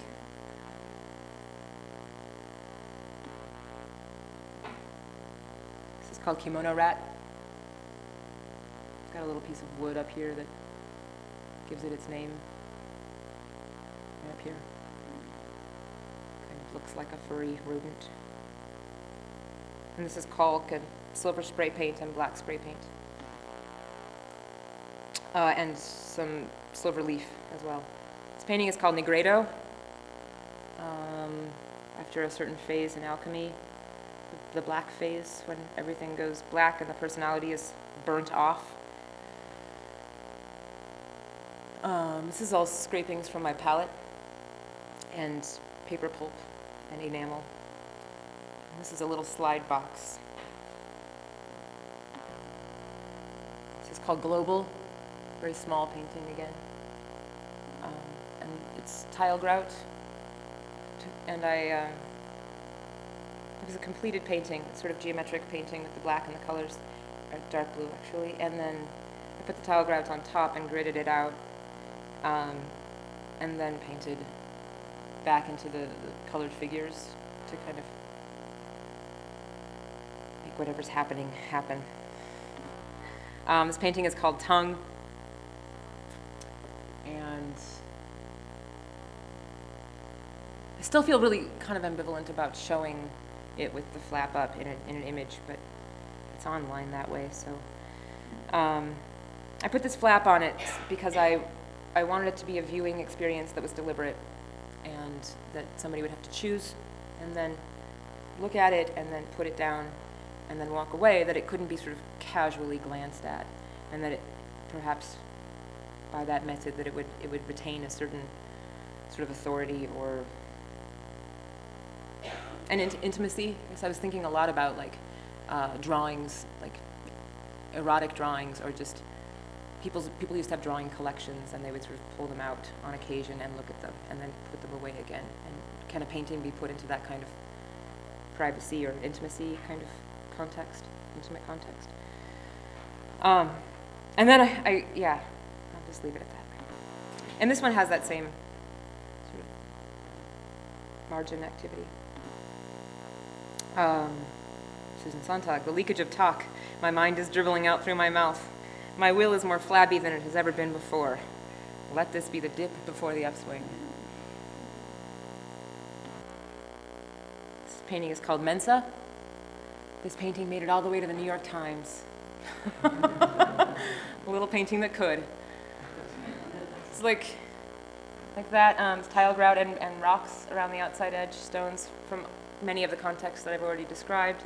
This is called Kimono Rat. It's got a little piece of wood up here that gives it its name. Right up here. Kind of looks like a furry rodent. And this is caulk and silver spray paint and black spray paint. And some silver leaf as well. This painting is called Negredo, after a certain phase in alchemy, the black phase, when everything goes black and the personality is burnt off. This is all scrapings from my palette and paper pulp and enamel. And this is a little slide box. This is called Global. Very small painting again. And it's tile grout. And it was a completed painting, sort of geometric painting with the black and the colors, or dark blue actually. And then I put the tile grout on top and gridded it out, and then painted back into the colored figures to kind of make whatever's happening happen. This painting is called Tongue. And I still feel really kind of ambivalent about showing it with the flap up in an image, but it's online that way. So I put this flap on it because I wanted it to be a viewing experience that was deliberate, and that somebody would have to choose and then look at it and then put it down and then walk away, that it couldn't be sort of casually glanced at, and that it perhaps by that method that it would retain a certain sort of authority or an intimacy. Because I was thinking a lot about like drawings, like erotic drawings, or just people used to have drawing collections, and they would sort of pull them out on occasion and look at them, and then put them away again. And can a painting be put into that kind of privacy or intimacy kind of context, intimate context? And then yeah, I'll just leave it at that. And this one has that same sort of margin activity. Susan Sontag, the leakage of talk. My mind is dribbling out through my mouth. My will is more flabby than it has ever been before. Let this be the dip before the upswing. This painting is called Mensa. This painting made it all the way to the New York Times. A little painting that could. It's like that. It's tile grout and rocks around the outside edge, stones from many of the contexts that I've already described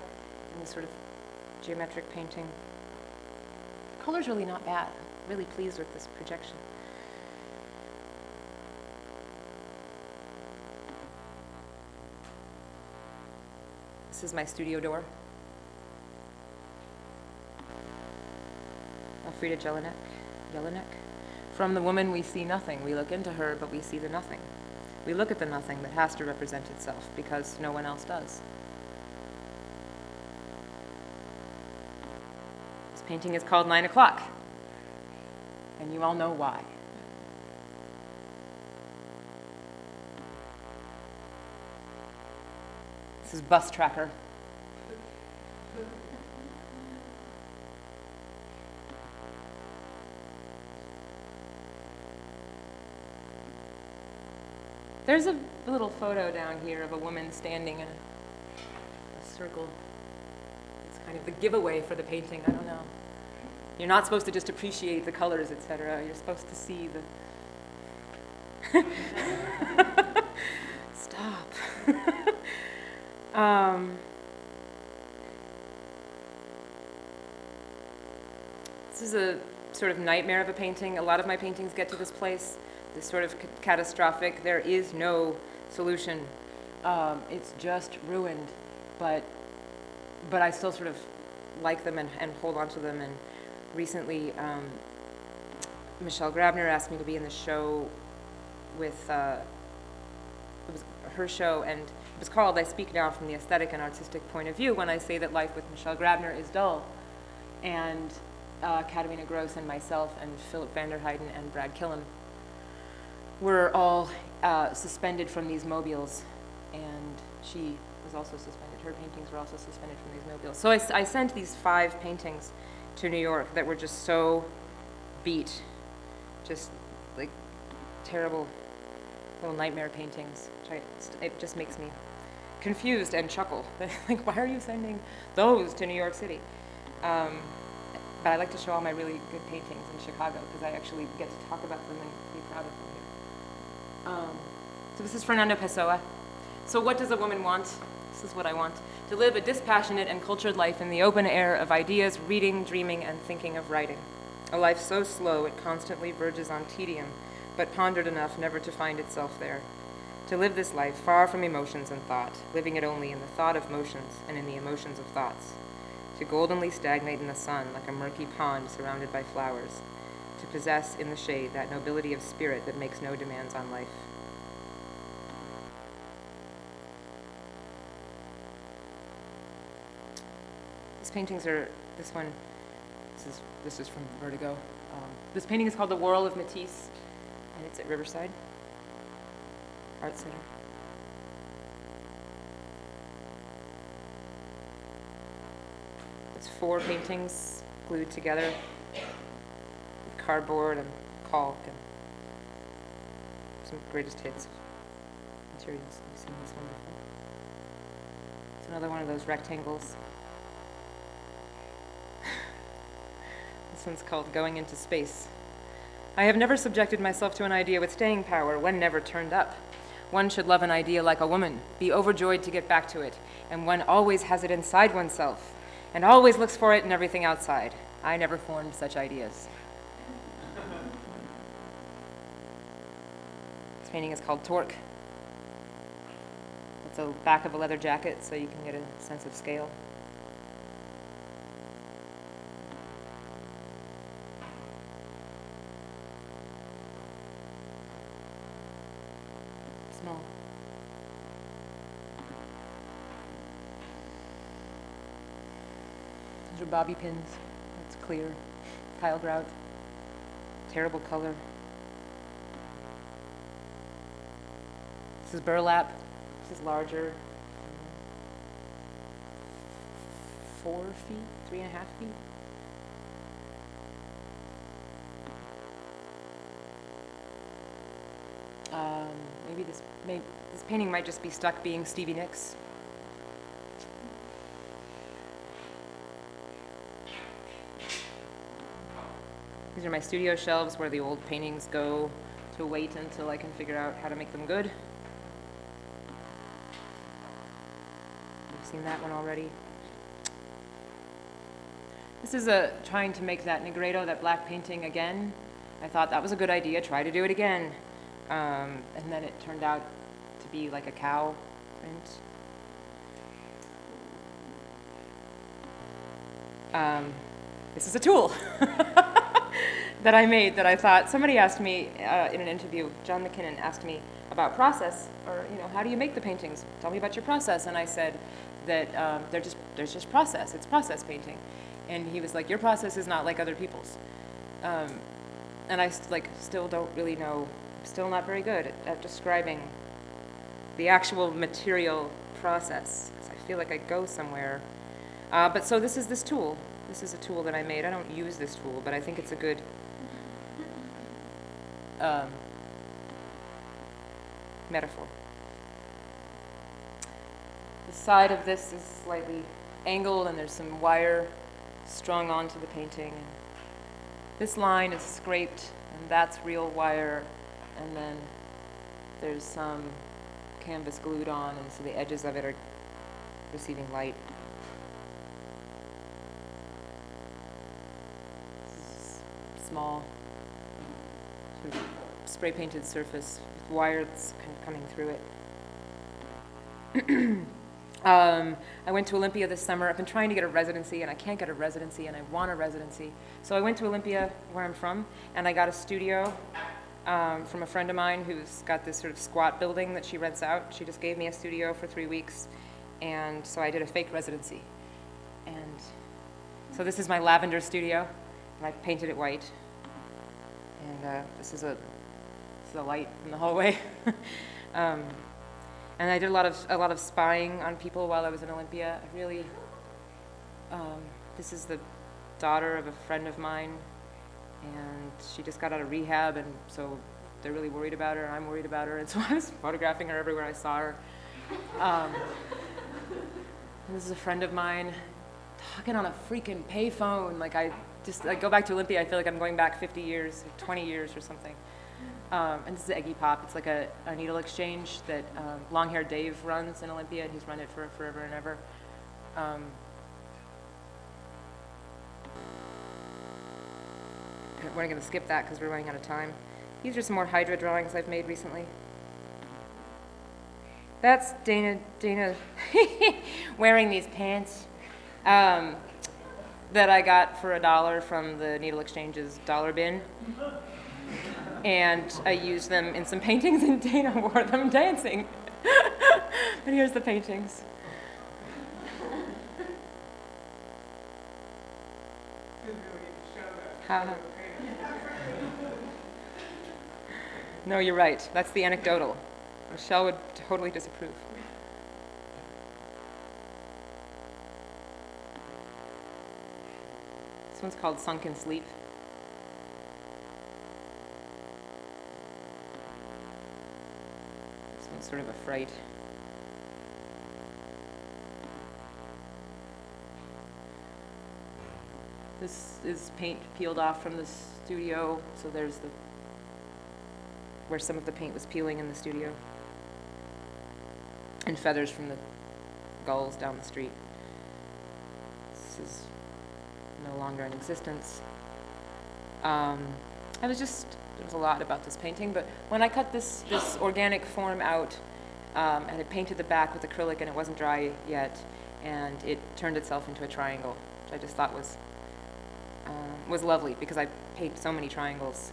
in this sort of geometric painting. The color's really not bad. Really pleased with this projection. This is my studio door. Elfriede Jelinek. From the woman we see nothing. We look into her, but we see the nothing. We look at the nothing that has to represent itself because no one else does. This painting is called 9 o'clock, and you all know why. This is Bus Tracker. There's a little photo down here of a woman standing in a circle. It's kind of the giveaway for the painting. I don't know. You're not supposed to just appreciate the colors, etc. You're supposed to see the... Stop. This is a sort of nightmare of a painting. A lot of my paintings get to this place. This sort of catastrophic, there is no solution. It's just ruined, but I still sort of like them and hold on to them. And recently, Michelle Grabner asked me to be in the show with, it was her show, and it was called I Speak Now from the Aesthetic and Artistic Point of View when I say that life with Michelle Grabner is dull. And Katarina Gross and myself and Philip van der Heijden and Brad Killam were all suspended from these mobiles, and she was also suspended. Her paintings were also suspended from these mobiles. So I sent these 5 paintings to New York that were just so beat, just like terrible little nightmare paintings. It just makes me confused and chuckle. Like, why are you sending those to New York City? But I like to show all my really good paintings in Chicago because I actually get to talk about them and be proud of them here. So this is Fernando Pessoa. So what does a woman want? This is what I want. To live a dispassionate and cultured life in the open air of ideas, reading, dreaming, and thinking of writing. A life so slow it constantly verges on tedium, but pondered enough never to find itself there. To live this life far from emotions and thought, living it only in the thought of motions and in the emotions of thoughts. To goldenly stagnate in the sun like a murky pond surrounded by flowers. To possess in the shade that nobility of spirit that makes no demands on life. These paintings are, this is from Vertigo. This painting is called The Whirl of Matisse, and it's at Riverside Art Center. It's 4 paintings glued together with cardboard and caulk and some greatest hits of materials. I've seen this one before. It's another one of those rectangles. This one's called Going into Space. I have never subjected myself to an idea with staying power, one never turned up. One should love an idea like a woman, be overjoyed to get back to it, and one always has it inside oneself, and always looks for it in everything outside. I never formed such ideas. This painting is called Torque. It's the back of a leather jacket so you can get a sense of scale. These are bobby pins. It's clear. Tile grout. Terrible color. This is burlap. This is larger. 4 feet, 3.5 feet. Maybe this painting might just be stuck being Stevie Nicks. These are my studio shelves where the old paintings go to wait until I can figure out how to make them good. You've seen that one already. This is trying to make that Negredo, that black painting again. I thought that was a good idea, try to do it again. And then it turned out to be like a cow print. This is a tool that I made that I thought, somebody asked me in an interview, John McKinnon asked me about process, or how do you make the paintings? Tell me about your process. And I said that there's just process, it's process painting. And he was like, your process is not like other people's. And I still don't really know, I'm still not very good at describing the actual material process. I feel like I go somewhere. But so this is this tool. This is a tool that I made. I don't use this tool, but I think it's a good metaphor. The side of this is slightly angled, and there's some wire strung onto the painting. This line is scraped, and that's real wire, and then there's some canvas glued on, and so the edges of it are receiving light. This is small, sort of spray painted surface with wire that's kind of coming through it. I went to Olympia this summer. I've been trying to get a residency, and I can't get a residency, and I want a residency. So I went to Olympia, where I'm from, and I got a studio from a friend of mine who's got this sort of squat building that she rents out. She just gave me a studio for 3 weeks, and so I did a fake residency. And so this is my lavender studio, and I painted it white. And this is a light in the hallway. And I did a lot of spying on people while I was in Olympia. I really, this is the daughter of a friend of mine, and she just got out of rehab, and so they're really worried about her, and I'm worried about her, and so I was photographing her everywhere I saw her. This is a friend of mine talking on a freaking payphone. Like I go back to Olympia, I feel like I'm going back 50 years, 20 years or something. And this is Eggy Pop. It's like a needle exchange that long-haired Dave runs in Olympia, and he's run it for forever and ever. We're going to skip that because we're running out of time. These are some more Hydra drawings I've made recently. That's Dana wearing these pants that I got for $1 from the Needle Exchange's dollar bin. And I used them in some paintings, and Dana wore them dancing. But here's the paintings. No, you're right. That's the anecdotal. Michelle would totally disapprove. This one's called Sunken Sleep. This one's sort of a fright. This is paint peeled off from the studio, so there's where some of the paint was peeling in the studio. And feathers from the gulls down the street. This is no longer in existence. There was a lot about this painting, but when I cut this organic form out, and I painted the back with acrylic, and it wasn't dry yet, and it turned itself into a triangle, which I just thought was lovely, because I paint so many triangles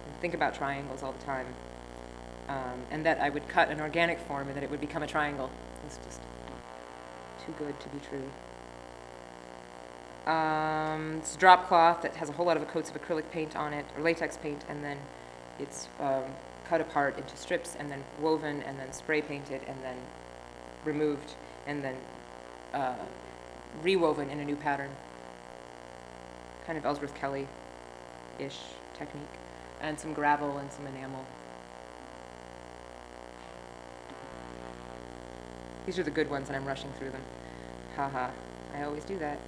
and think about triangles all the time, and that I would cut an organic form and that it would become a triangle. It's just too good to be true. It's a drop cloth that has a whole lot of coats of acrylic paint on it, or latex paint, and then it's cut apart into strips and then woven and then spray painted and then removed and then rewoven in a new pattern. Kind of Ellsworth Kelly-ish technique. And some gravel and some enamel. These are the good ones and I'm rushing through them. Haha, I always do that.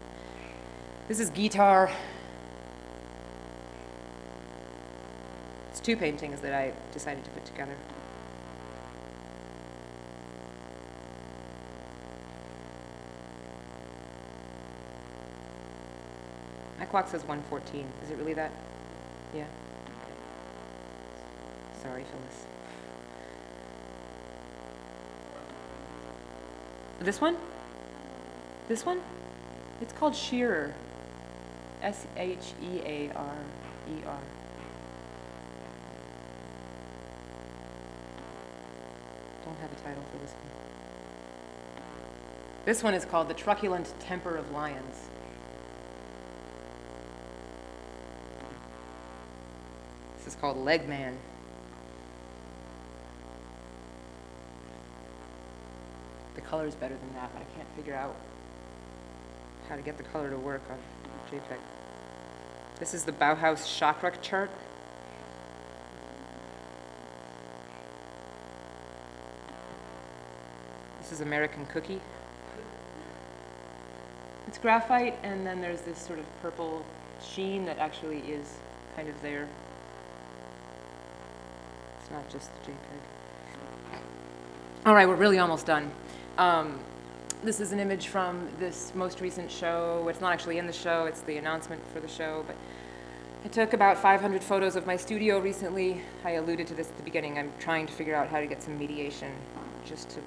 This is guitar. It's two paintings that I decided to put together. My clock says 1:14. Is it really that? Yeah. Sorry, Phyllis. This one? This one? It's called Shearer. S-H-E-A-R-E-R. Don't have a title for this one. This one is called The Truculent Temper of Lions. This is called Leg Man. The color is better than that, but I can't figure out how to get the color to work on JPEG. This is the Bauhaus chakra chart. This is American Cookie. It's graphite, and then there's this sort of purple sheen that actually is kind of there. It's not just the JPEG. All right, we're really almost done. This is an image from this most recent show. It's not actually in the show, it's the announcement for the show, but I took about 500 photos of my studio recently. I alluded to this at the beginning. I'm trying to figure out how to get some mediation, just to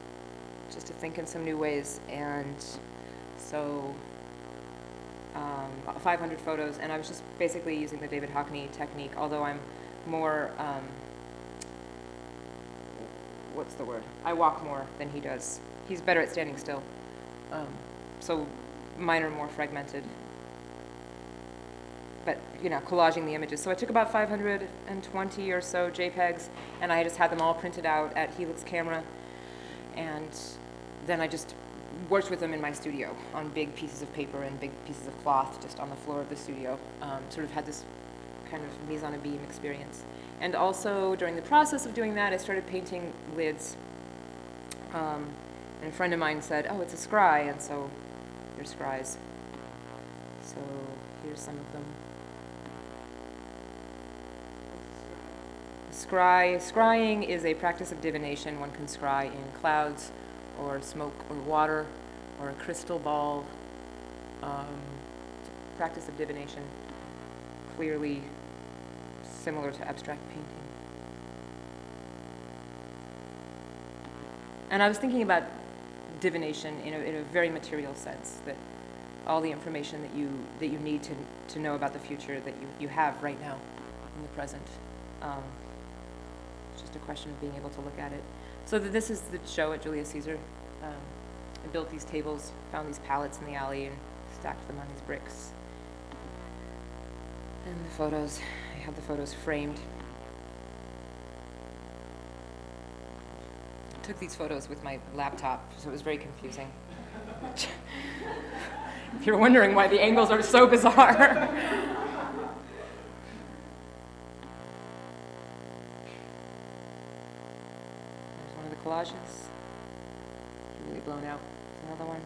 think in some new ways. And so 500 photos, and I was just basically using the David Hockney technique, although I'm more, what's the word? I walk more than he does. He's better at standing still. So mine are more fragmented. But, you know, collaging the images. So I took about 520 or so JPEGs, and I just had them all printed out at Helix Camera. And then I just worked with them in my studio on big pieces of paper and big pieces of cloth just on the floor of the studio. Sort of had this kind of mise en abîme experience. And also, during the process of doing that, I started painting lids. And a friend of mine said, oh, it's a scry, and so here's scries. So here's some of them. Scrying is a practice of divination. One can scry in clouds, or smoke, or water, or a crystal ball. Practice of divination, clearly similar to abstract painting. And I was thinking about divination in a very material sense, that all the information that you need to know about the future that you have right now in the present. It's just a question of being able to look at it. So this is the show at Julius Caesar. I built these tables, found these pallets in the alley, and stacked them on these bricks. And the photos, I have the photos framed. I took these photos with my laptop, so it was very confusing. If you're wondering why the angles are so bizarre. There's one of the collages. Really blown out. Another one.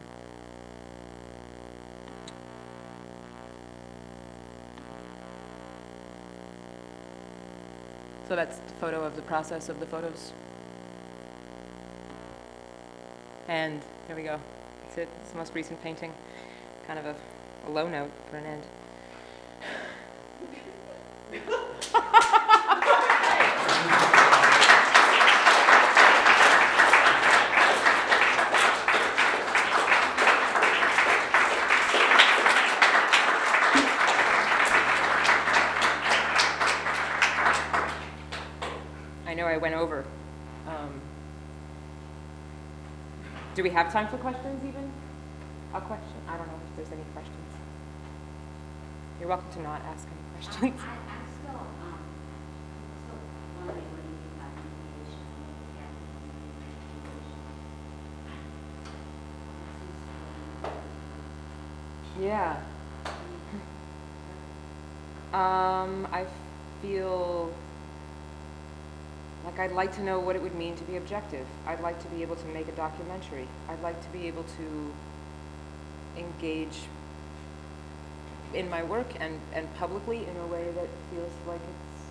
So that's the photo of the process of the photos. And here we go. That's it. It's the most recent painting. Kind of a low note for an end. I know I went over. Do we have time for questions even? A question? I don't know if there's any questions. You're welcome to not ask any questions. I'm still wondering what you mean by mediation. Yeah. I feel like I'd like to know what it would mean to be objective. I'd like to be able to make a documentary. I'd like to be able to engage in my work and publicly in a way that feels like it's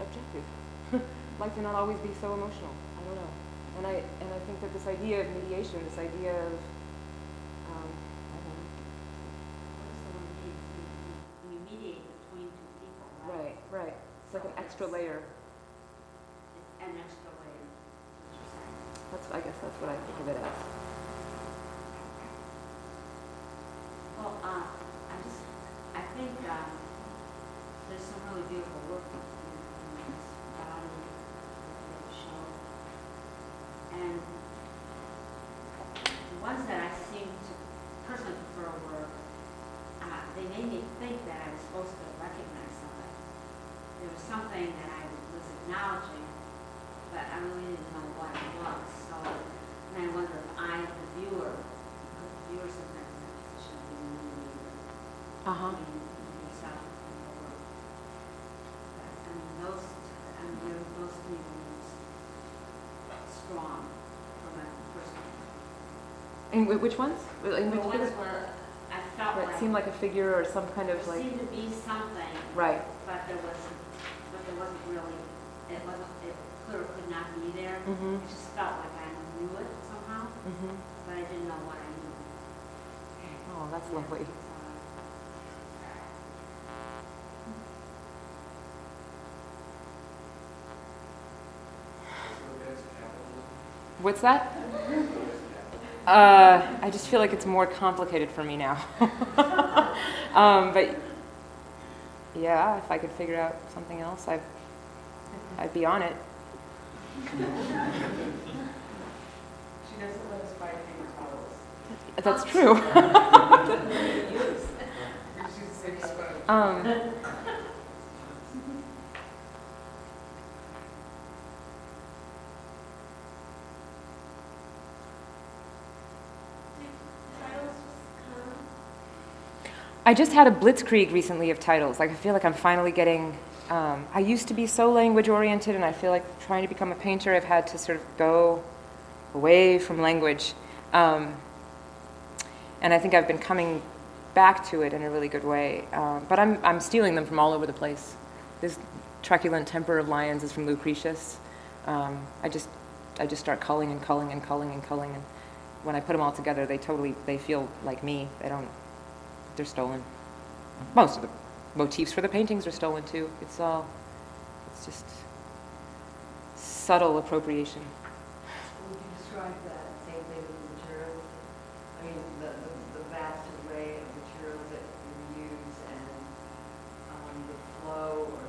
objective. I'd like to not always be so emotional. I don't know. And I think that this idea of mediation, this idea of I don't know. What is the one when you mediate between two people, right? Right. It's like an extra layer. An extra layer, what you're saying. I guess that's what I think of it as. Well, I think there's some really beautiful work in this body that you show. And the ones that I seem to personally prefer were, they made me think that I was supposed to recognize something. There was something that I was acknowledging, but I really didn't know what it was. So, and I wonder if I, the viewer, because the viewer sometimes in that position of being the mediator. Yourself and your work. But, I mean, those to me were strong from a personal point. And which ones? In The which ones where I felt where like it seemed like a figure or some kind of there like. seemed to be something, Right. but there wasn't really, it clearly could not be there. Mhm. It just felt like I knew it somehow, Mhm. but I didn't know what I knew. Oh, that's lovely. What's that? I just feel like it's more complicated for me now. But yeah, if I could figure out something else, I'd be on it. She doesn't let us buy paper towels. That's true. She's 6 foot. I just had a blitzkrieg recently of titles. Like I feel like I'm finally getting. I used to be so language oriented, and I feel like trying to become a painter, I've had to sort of go away from language, and I think I've been coming back to it in a really good way. But I'm stealing them from all over the place. This truculent temper of lions is from Lucretius. I just start culling and culling and culling and culling, and when I put them all together, they feel like me. They're stolen. Most of the motifs for the paintings are stolen too. It's just subtle appropriation. Would you describe that same thing with the materials? I mean, the vast array of materials that you use and the flow or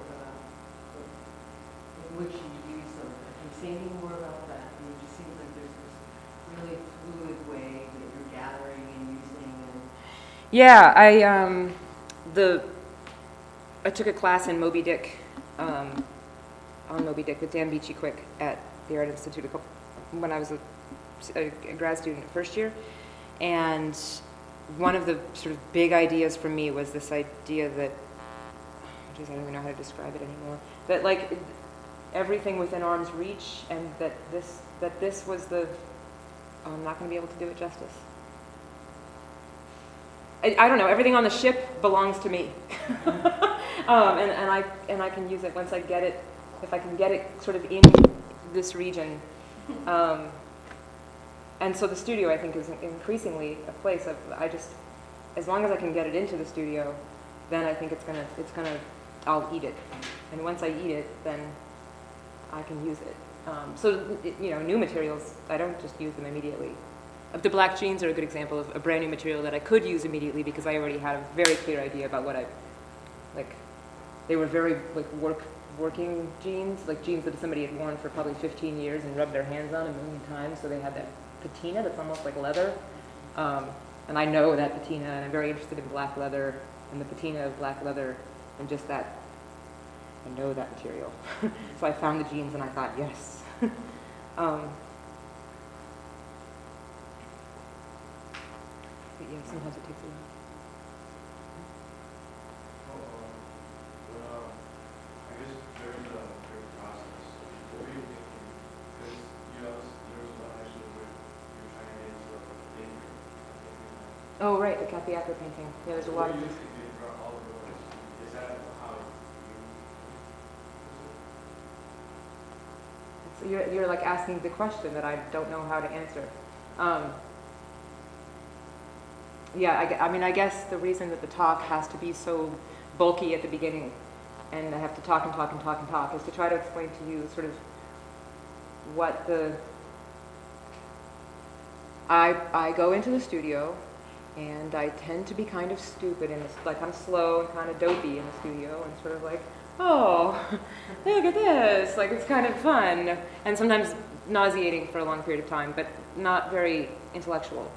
in which you use them. Can you say any more about that? I mean, it just seems like there's this really fluid way that you're gathering and using and Yeah, I took a class in Moby Dick, on Moby Dick with Dan Beachy-Quick at the Art Institute when I was a grad student first year, and one of the sort of big ideas for me was this idea that, I don't even know how to describe it anymore, that like everything within arm's reach, and that this was I'm not going to be able to do it justice. I don't know. Everything on the ship belongs to me, and I can use it once I get it. If I can get it sort of in this region, and so the studio I think is increasingly a place of as long as I can get it into the studio, then I think I'll eat it, and once I eat it, then I can use it. So new materials, I don't just use them immediately. The black jeans are a good example of a brand new material that I could use immediately because I already had a very clear idea about what they were very working jeans, like jeans that somebody had worn for probably 15 years and rubbed their hands on a million times, so they had that patina that's almost like leather. And I know that patina, and I'm very interested in black leather and the patina of black leather, and just that, I know that material. So I found the jeans and I thought, yes. But yeah, sometimes it takes a while. I guess during the process, what were you thinking? Because there was one actually where you were trying to get into a painting. Oh, right, the Kathy Acker painting. Yeah, there's a lot of What were these. you thinking for all of those? Is that how you? You're like asking the question that I don't know how to answer. Yeah, I mean, I guess the reason that the talk has to be so bulky at the beginning, and I have to talk and talk and talk and talk, is to try to explain to you sort of what the... I go into the studio, and I tend to be kind of stupid, and like I'm slow and kind of dopey in the studio, and sort of like, oh, look at this, like it's kind of fun, and sometimes nauseating for a long period of time, but not very intellectual.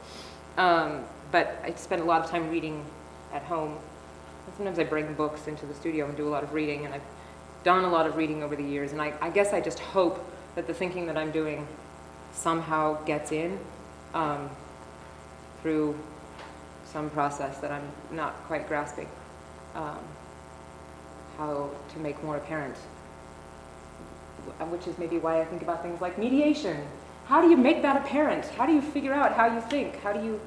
But I spend a lot of time reading at home. And sometimes I bring books into the studio and do a lot of reading, and I've done a lot of reading over the years, and I guess I just hope that the thinking that I'm doing somehow gets in through some process that I'm not quite grasping, how to make more apparent, which is maybe why I think about things like mediation. How do you make that apparent? How do you figure out how you think? How do you...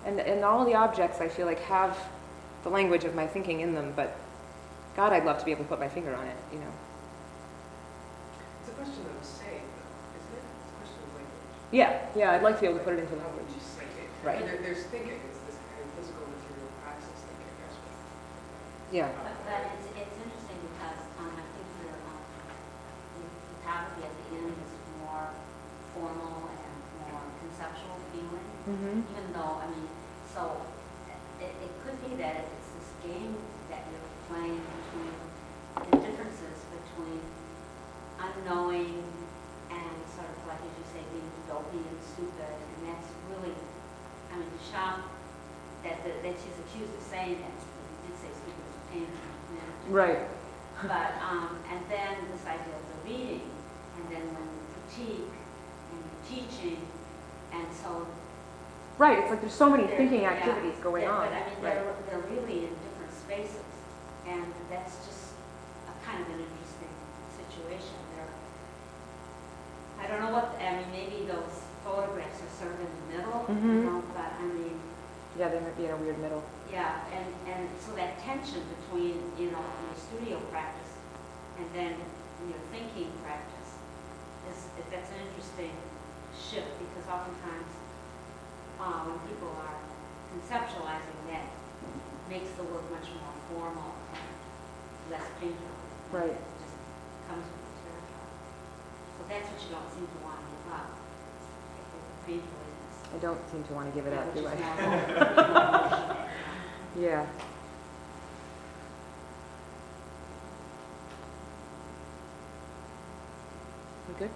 And all the objects, I feel like, have the language of my thinking in them, but God, I'd love to be able to put my finger on it, you know. It's a question of saying, though, isn't it? It's a question of language. Yeah, I'd like to be able to put it into How language. would you say it? Right. I mean, there's thinking, it's this kind of physical material praxis thinking, I guess. Yeah. But it's interesting because I think the photography at the end is more formal and more conceptual feeling. Mm-hmm. Even though, I mean, so it could be that it's this game that you're playing between the differences between unknowing and sort of like, as you say, being dopey and stupid, and that's really, I mean, shocked that she's accused of saying it. You did say stupid was a pain in the neck. Right. But, and then this idea of the reading, and then when the critique and the teaching, and so Right, it's like there's so many they're- thinking yeah, activities going on. But I mean, Right. they're really in different spaces, and that's just a kind of an interesting situation. I don't know what, I mean, maybe those photographs are sort of in the middle, Mhm. you know, but I mean, Yeah, they might be in a weird middle. yeah, and so that tension between, you know, your studio practice and then your thinking practice that's an interesting shift, because oftentimes when people are conceptualizing, that makes the work much more formal and less painful. Right. It just comes with the territory. So that's what you don't seem to want to give up, the painfulness. I don't seem to want to give it Yeah, up, which do is I? more emotional. Yeah. We good?